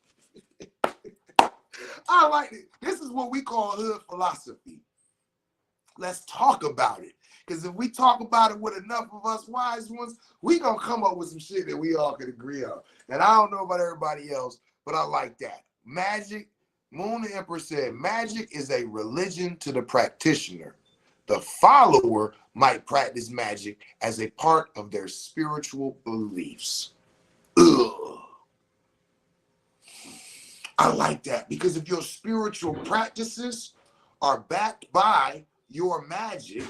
I like it. This is what we call hood philosophy. Let's talk about it. Because if we talk about it with enough of us wise ones, we gonna come up with some shit that we all can agree on. And I don't know about everybody else, but I like that. Magic, Moon the Emperor said, magic is a religion to the practitioner. The follower might practice magic as a part of their spiritual beliefs. Ugh. I like that because if your spiritual practices are backed by your magic,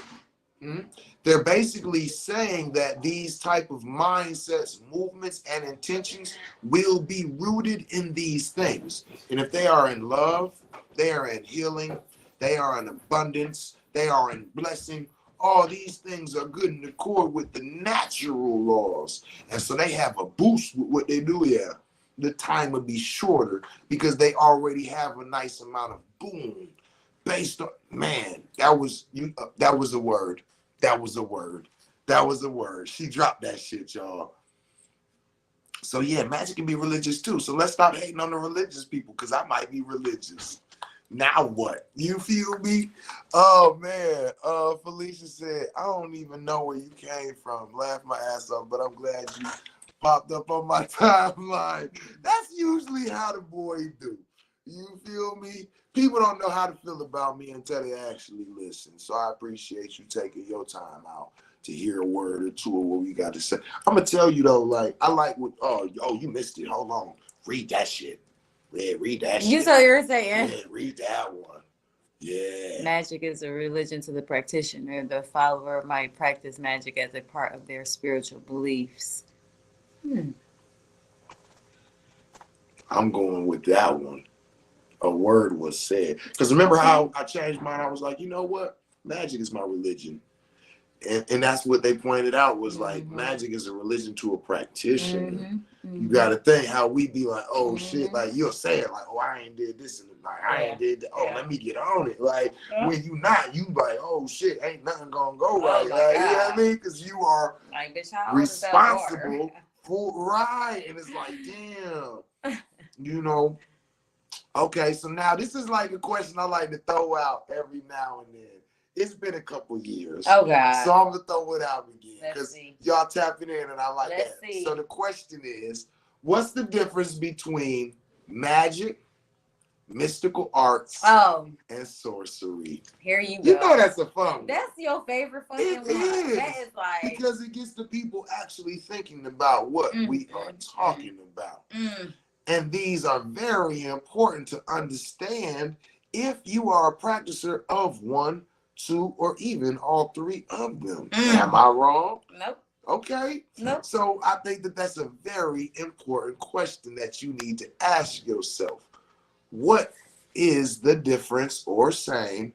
they're basically saying that these type of mindsets, movements, and intentions will be rooted in these things. And if they are in love, they are in healing, they are in abundance, they are in blessing, all these things are good in accord with the natural laws. And so they have a boost with what they do here. The time would be shorter because they already have a nice amount of boom based on, man, that was a word. That was a word. That was a word. She dropped that shit, y'all. So yeah, magic can be religious too. So let's stop hating on the religious people because I might be religious. Now what? You feel me? Oh man. Felicia said, I don't even know where you came from. Laugh my ass off, but I'm glad you popped up on my timeline. That's usually how the boys do. You feel me? People don't know how to feel about me until they actually listen. So I appreciate you taking your time out to hear a word or two of what we got to say. I'm gonna tell you though, like I like what you missed it. Hold on. Read that shit. Yeah, read that shit. You so irritating. Yeah, read that one. Yeah. Magic is a religion to the practitioner. The follower might practice magic as a part of their spiritual beliefs. I'm going with that one. A word was said. Because remember how I changed mine? I was like, you know what? Magic is my religion. And that's what they pointed out was like magic is a religion to a practitioner. You got to think how we be like, oh shit, like you'll say it like, oh, I ain't did this and like I ain't did that. Oh, let me get on it. Like when you not, you like, oh shit, ain't nothing gonna go right. Like, you know what I mean? Because you are like, bitch, responsible for right. And it's like, damn, you know. Okay, so now this is like a question I like to throw out every now and then. It's been a couple years. Oh God. So I'm gonna throw it out again Let's because see. y'all tapping in and I like Let's that. see. So the question is, what's the difference between magic, mystical arts, and sorcery? Here you go. You know that's a fun one. That's your favorite fucking It one. is. That is like Because it gets the people actually thinking about what we are talking about. And these are very important to understand if you are a practicer of one, two, or even all three of them. Am I wrong? Nope. Okay. Nope. So I think that that's a very important question that you need to ask yourself. What is the difference or same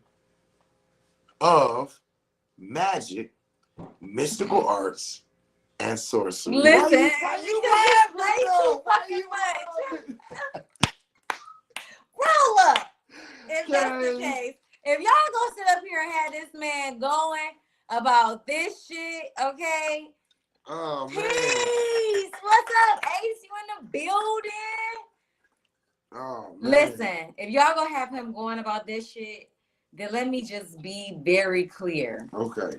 of magic, mystical arts, and sorcery? Listen, you play too fucking much. Roll up. If that's the case, if y'all gonna sit up here and have this man going about this shit, okay? Oh man. Peace. What's up, Ace? You in the building? Oh man. Listen, if y'all gonna have him going about this shit, then let me just be very clear. Okay.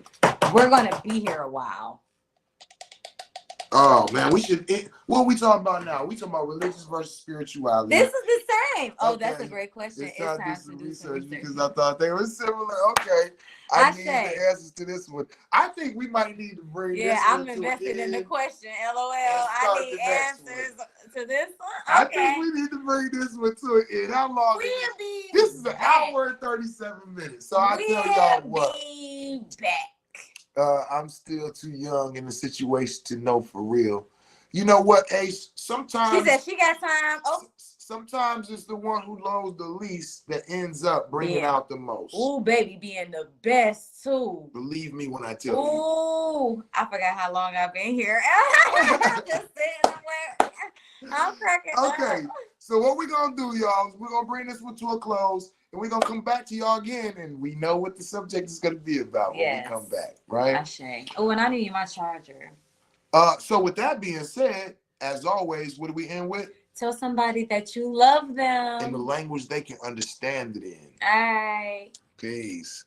We're gonna be here a while. Oh man, we should. What are we talking about now? We talking about religious versus spirituality. This is the same. Oh, Okay. that's a great question. It's time to do some research because I thought they were similar. Okay, I need say. the answers to this one. I think we might need to bring. Yeah, this I'm one invested to in the question. LOL. start I need the next answers to this one. I Okay. think we need to bring this one to an end. How long? This is an hour and 37 minutes. So I tell y'all what. We'll be back. I'm still too young in the situation to know for real. You know what, Ace? Sometimes She said she got time. Oh, sometimes it's the one who knows the least that ends up bringing out the most. Ooh, baby, being the best too. Believe me when I tell you. Ooh, I forgot how long I've been here. Just sitting somewhere. I'm cracking up. Okay, so what we're gonna do, y'all, is we're gonna bring this one to a close, and we're gonna come back to y'all again, and we know what the subject is gonna be about when we come back, right? Ashe. Oh, and I need my charger. So with that being said, as always, what do we end with? Tell somebody that you love them In the language they can understand it in. All right. Peace.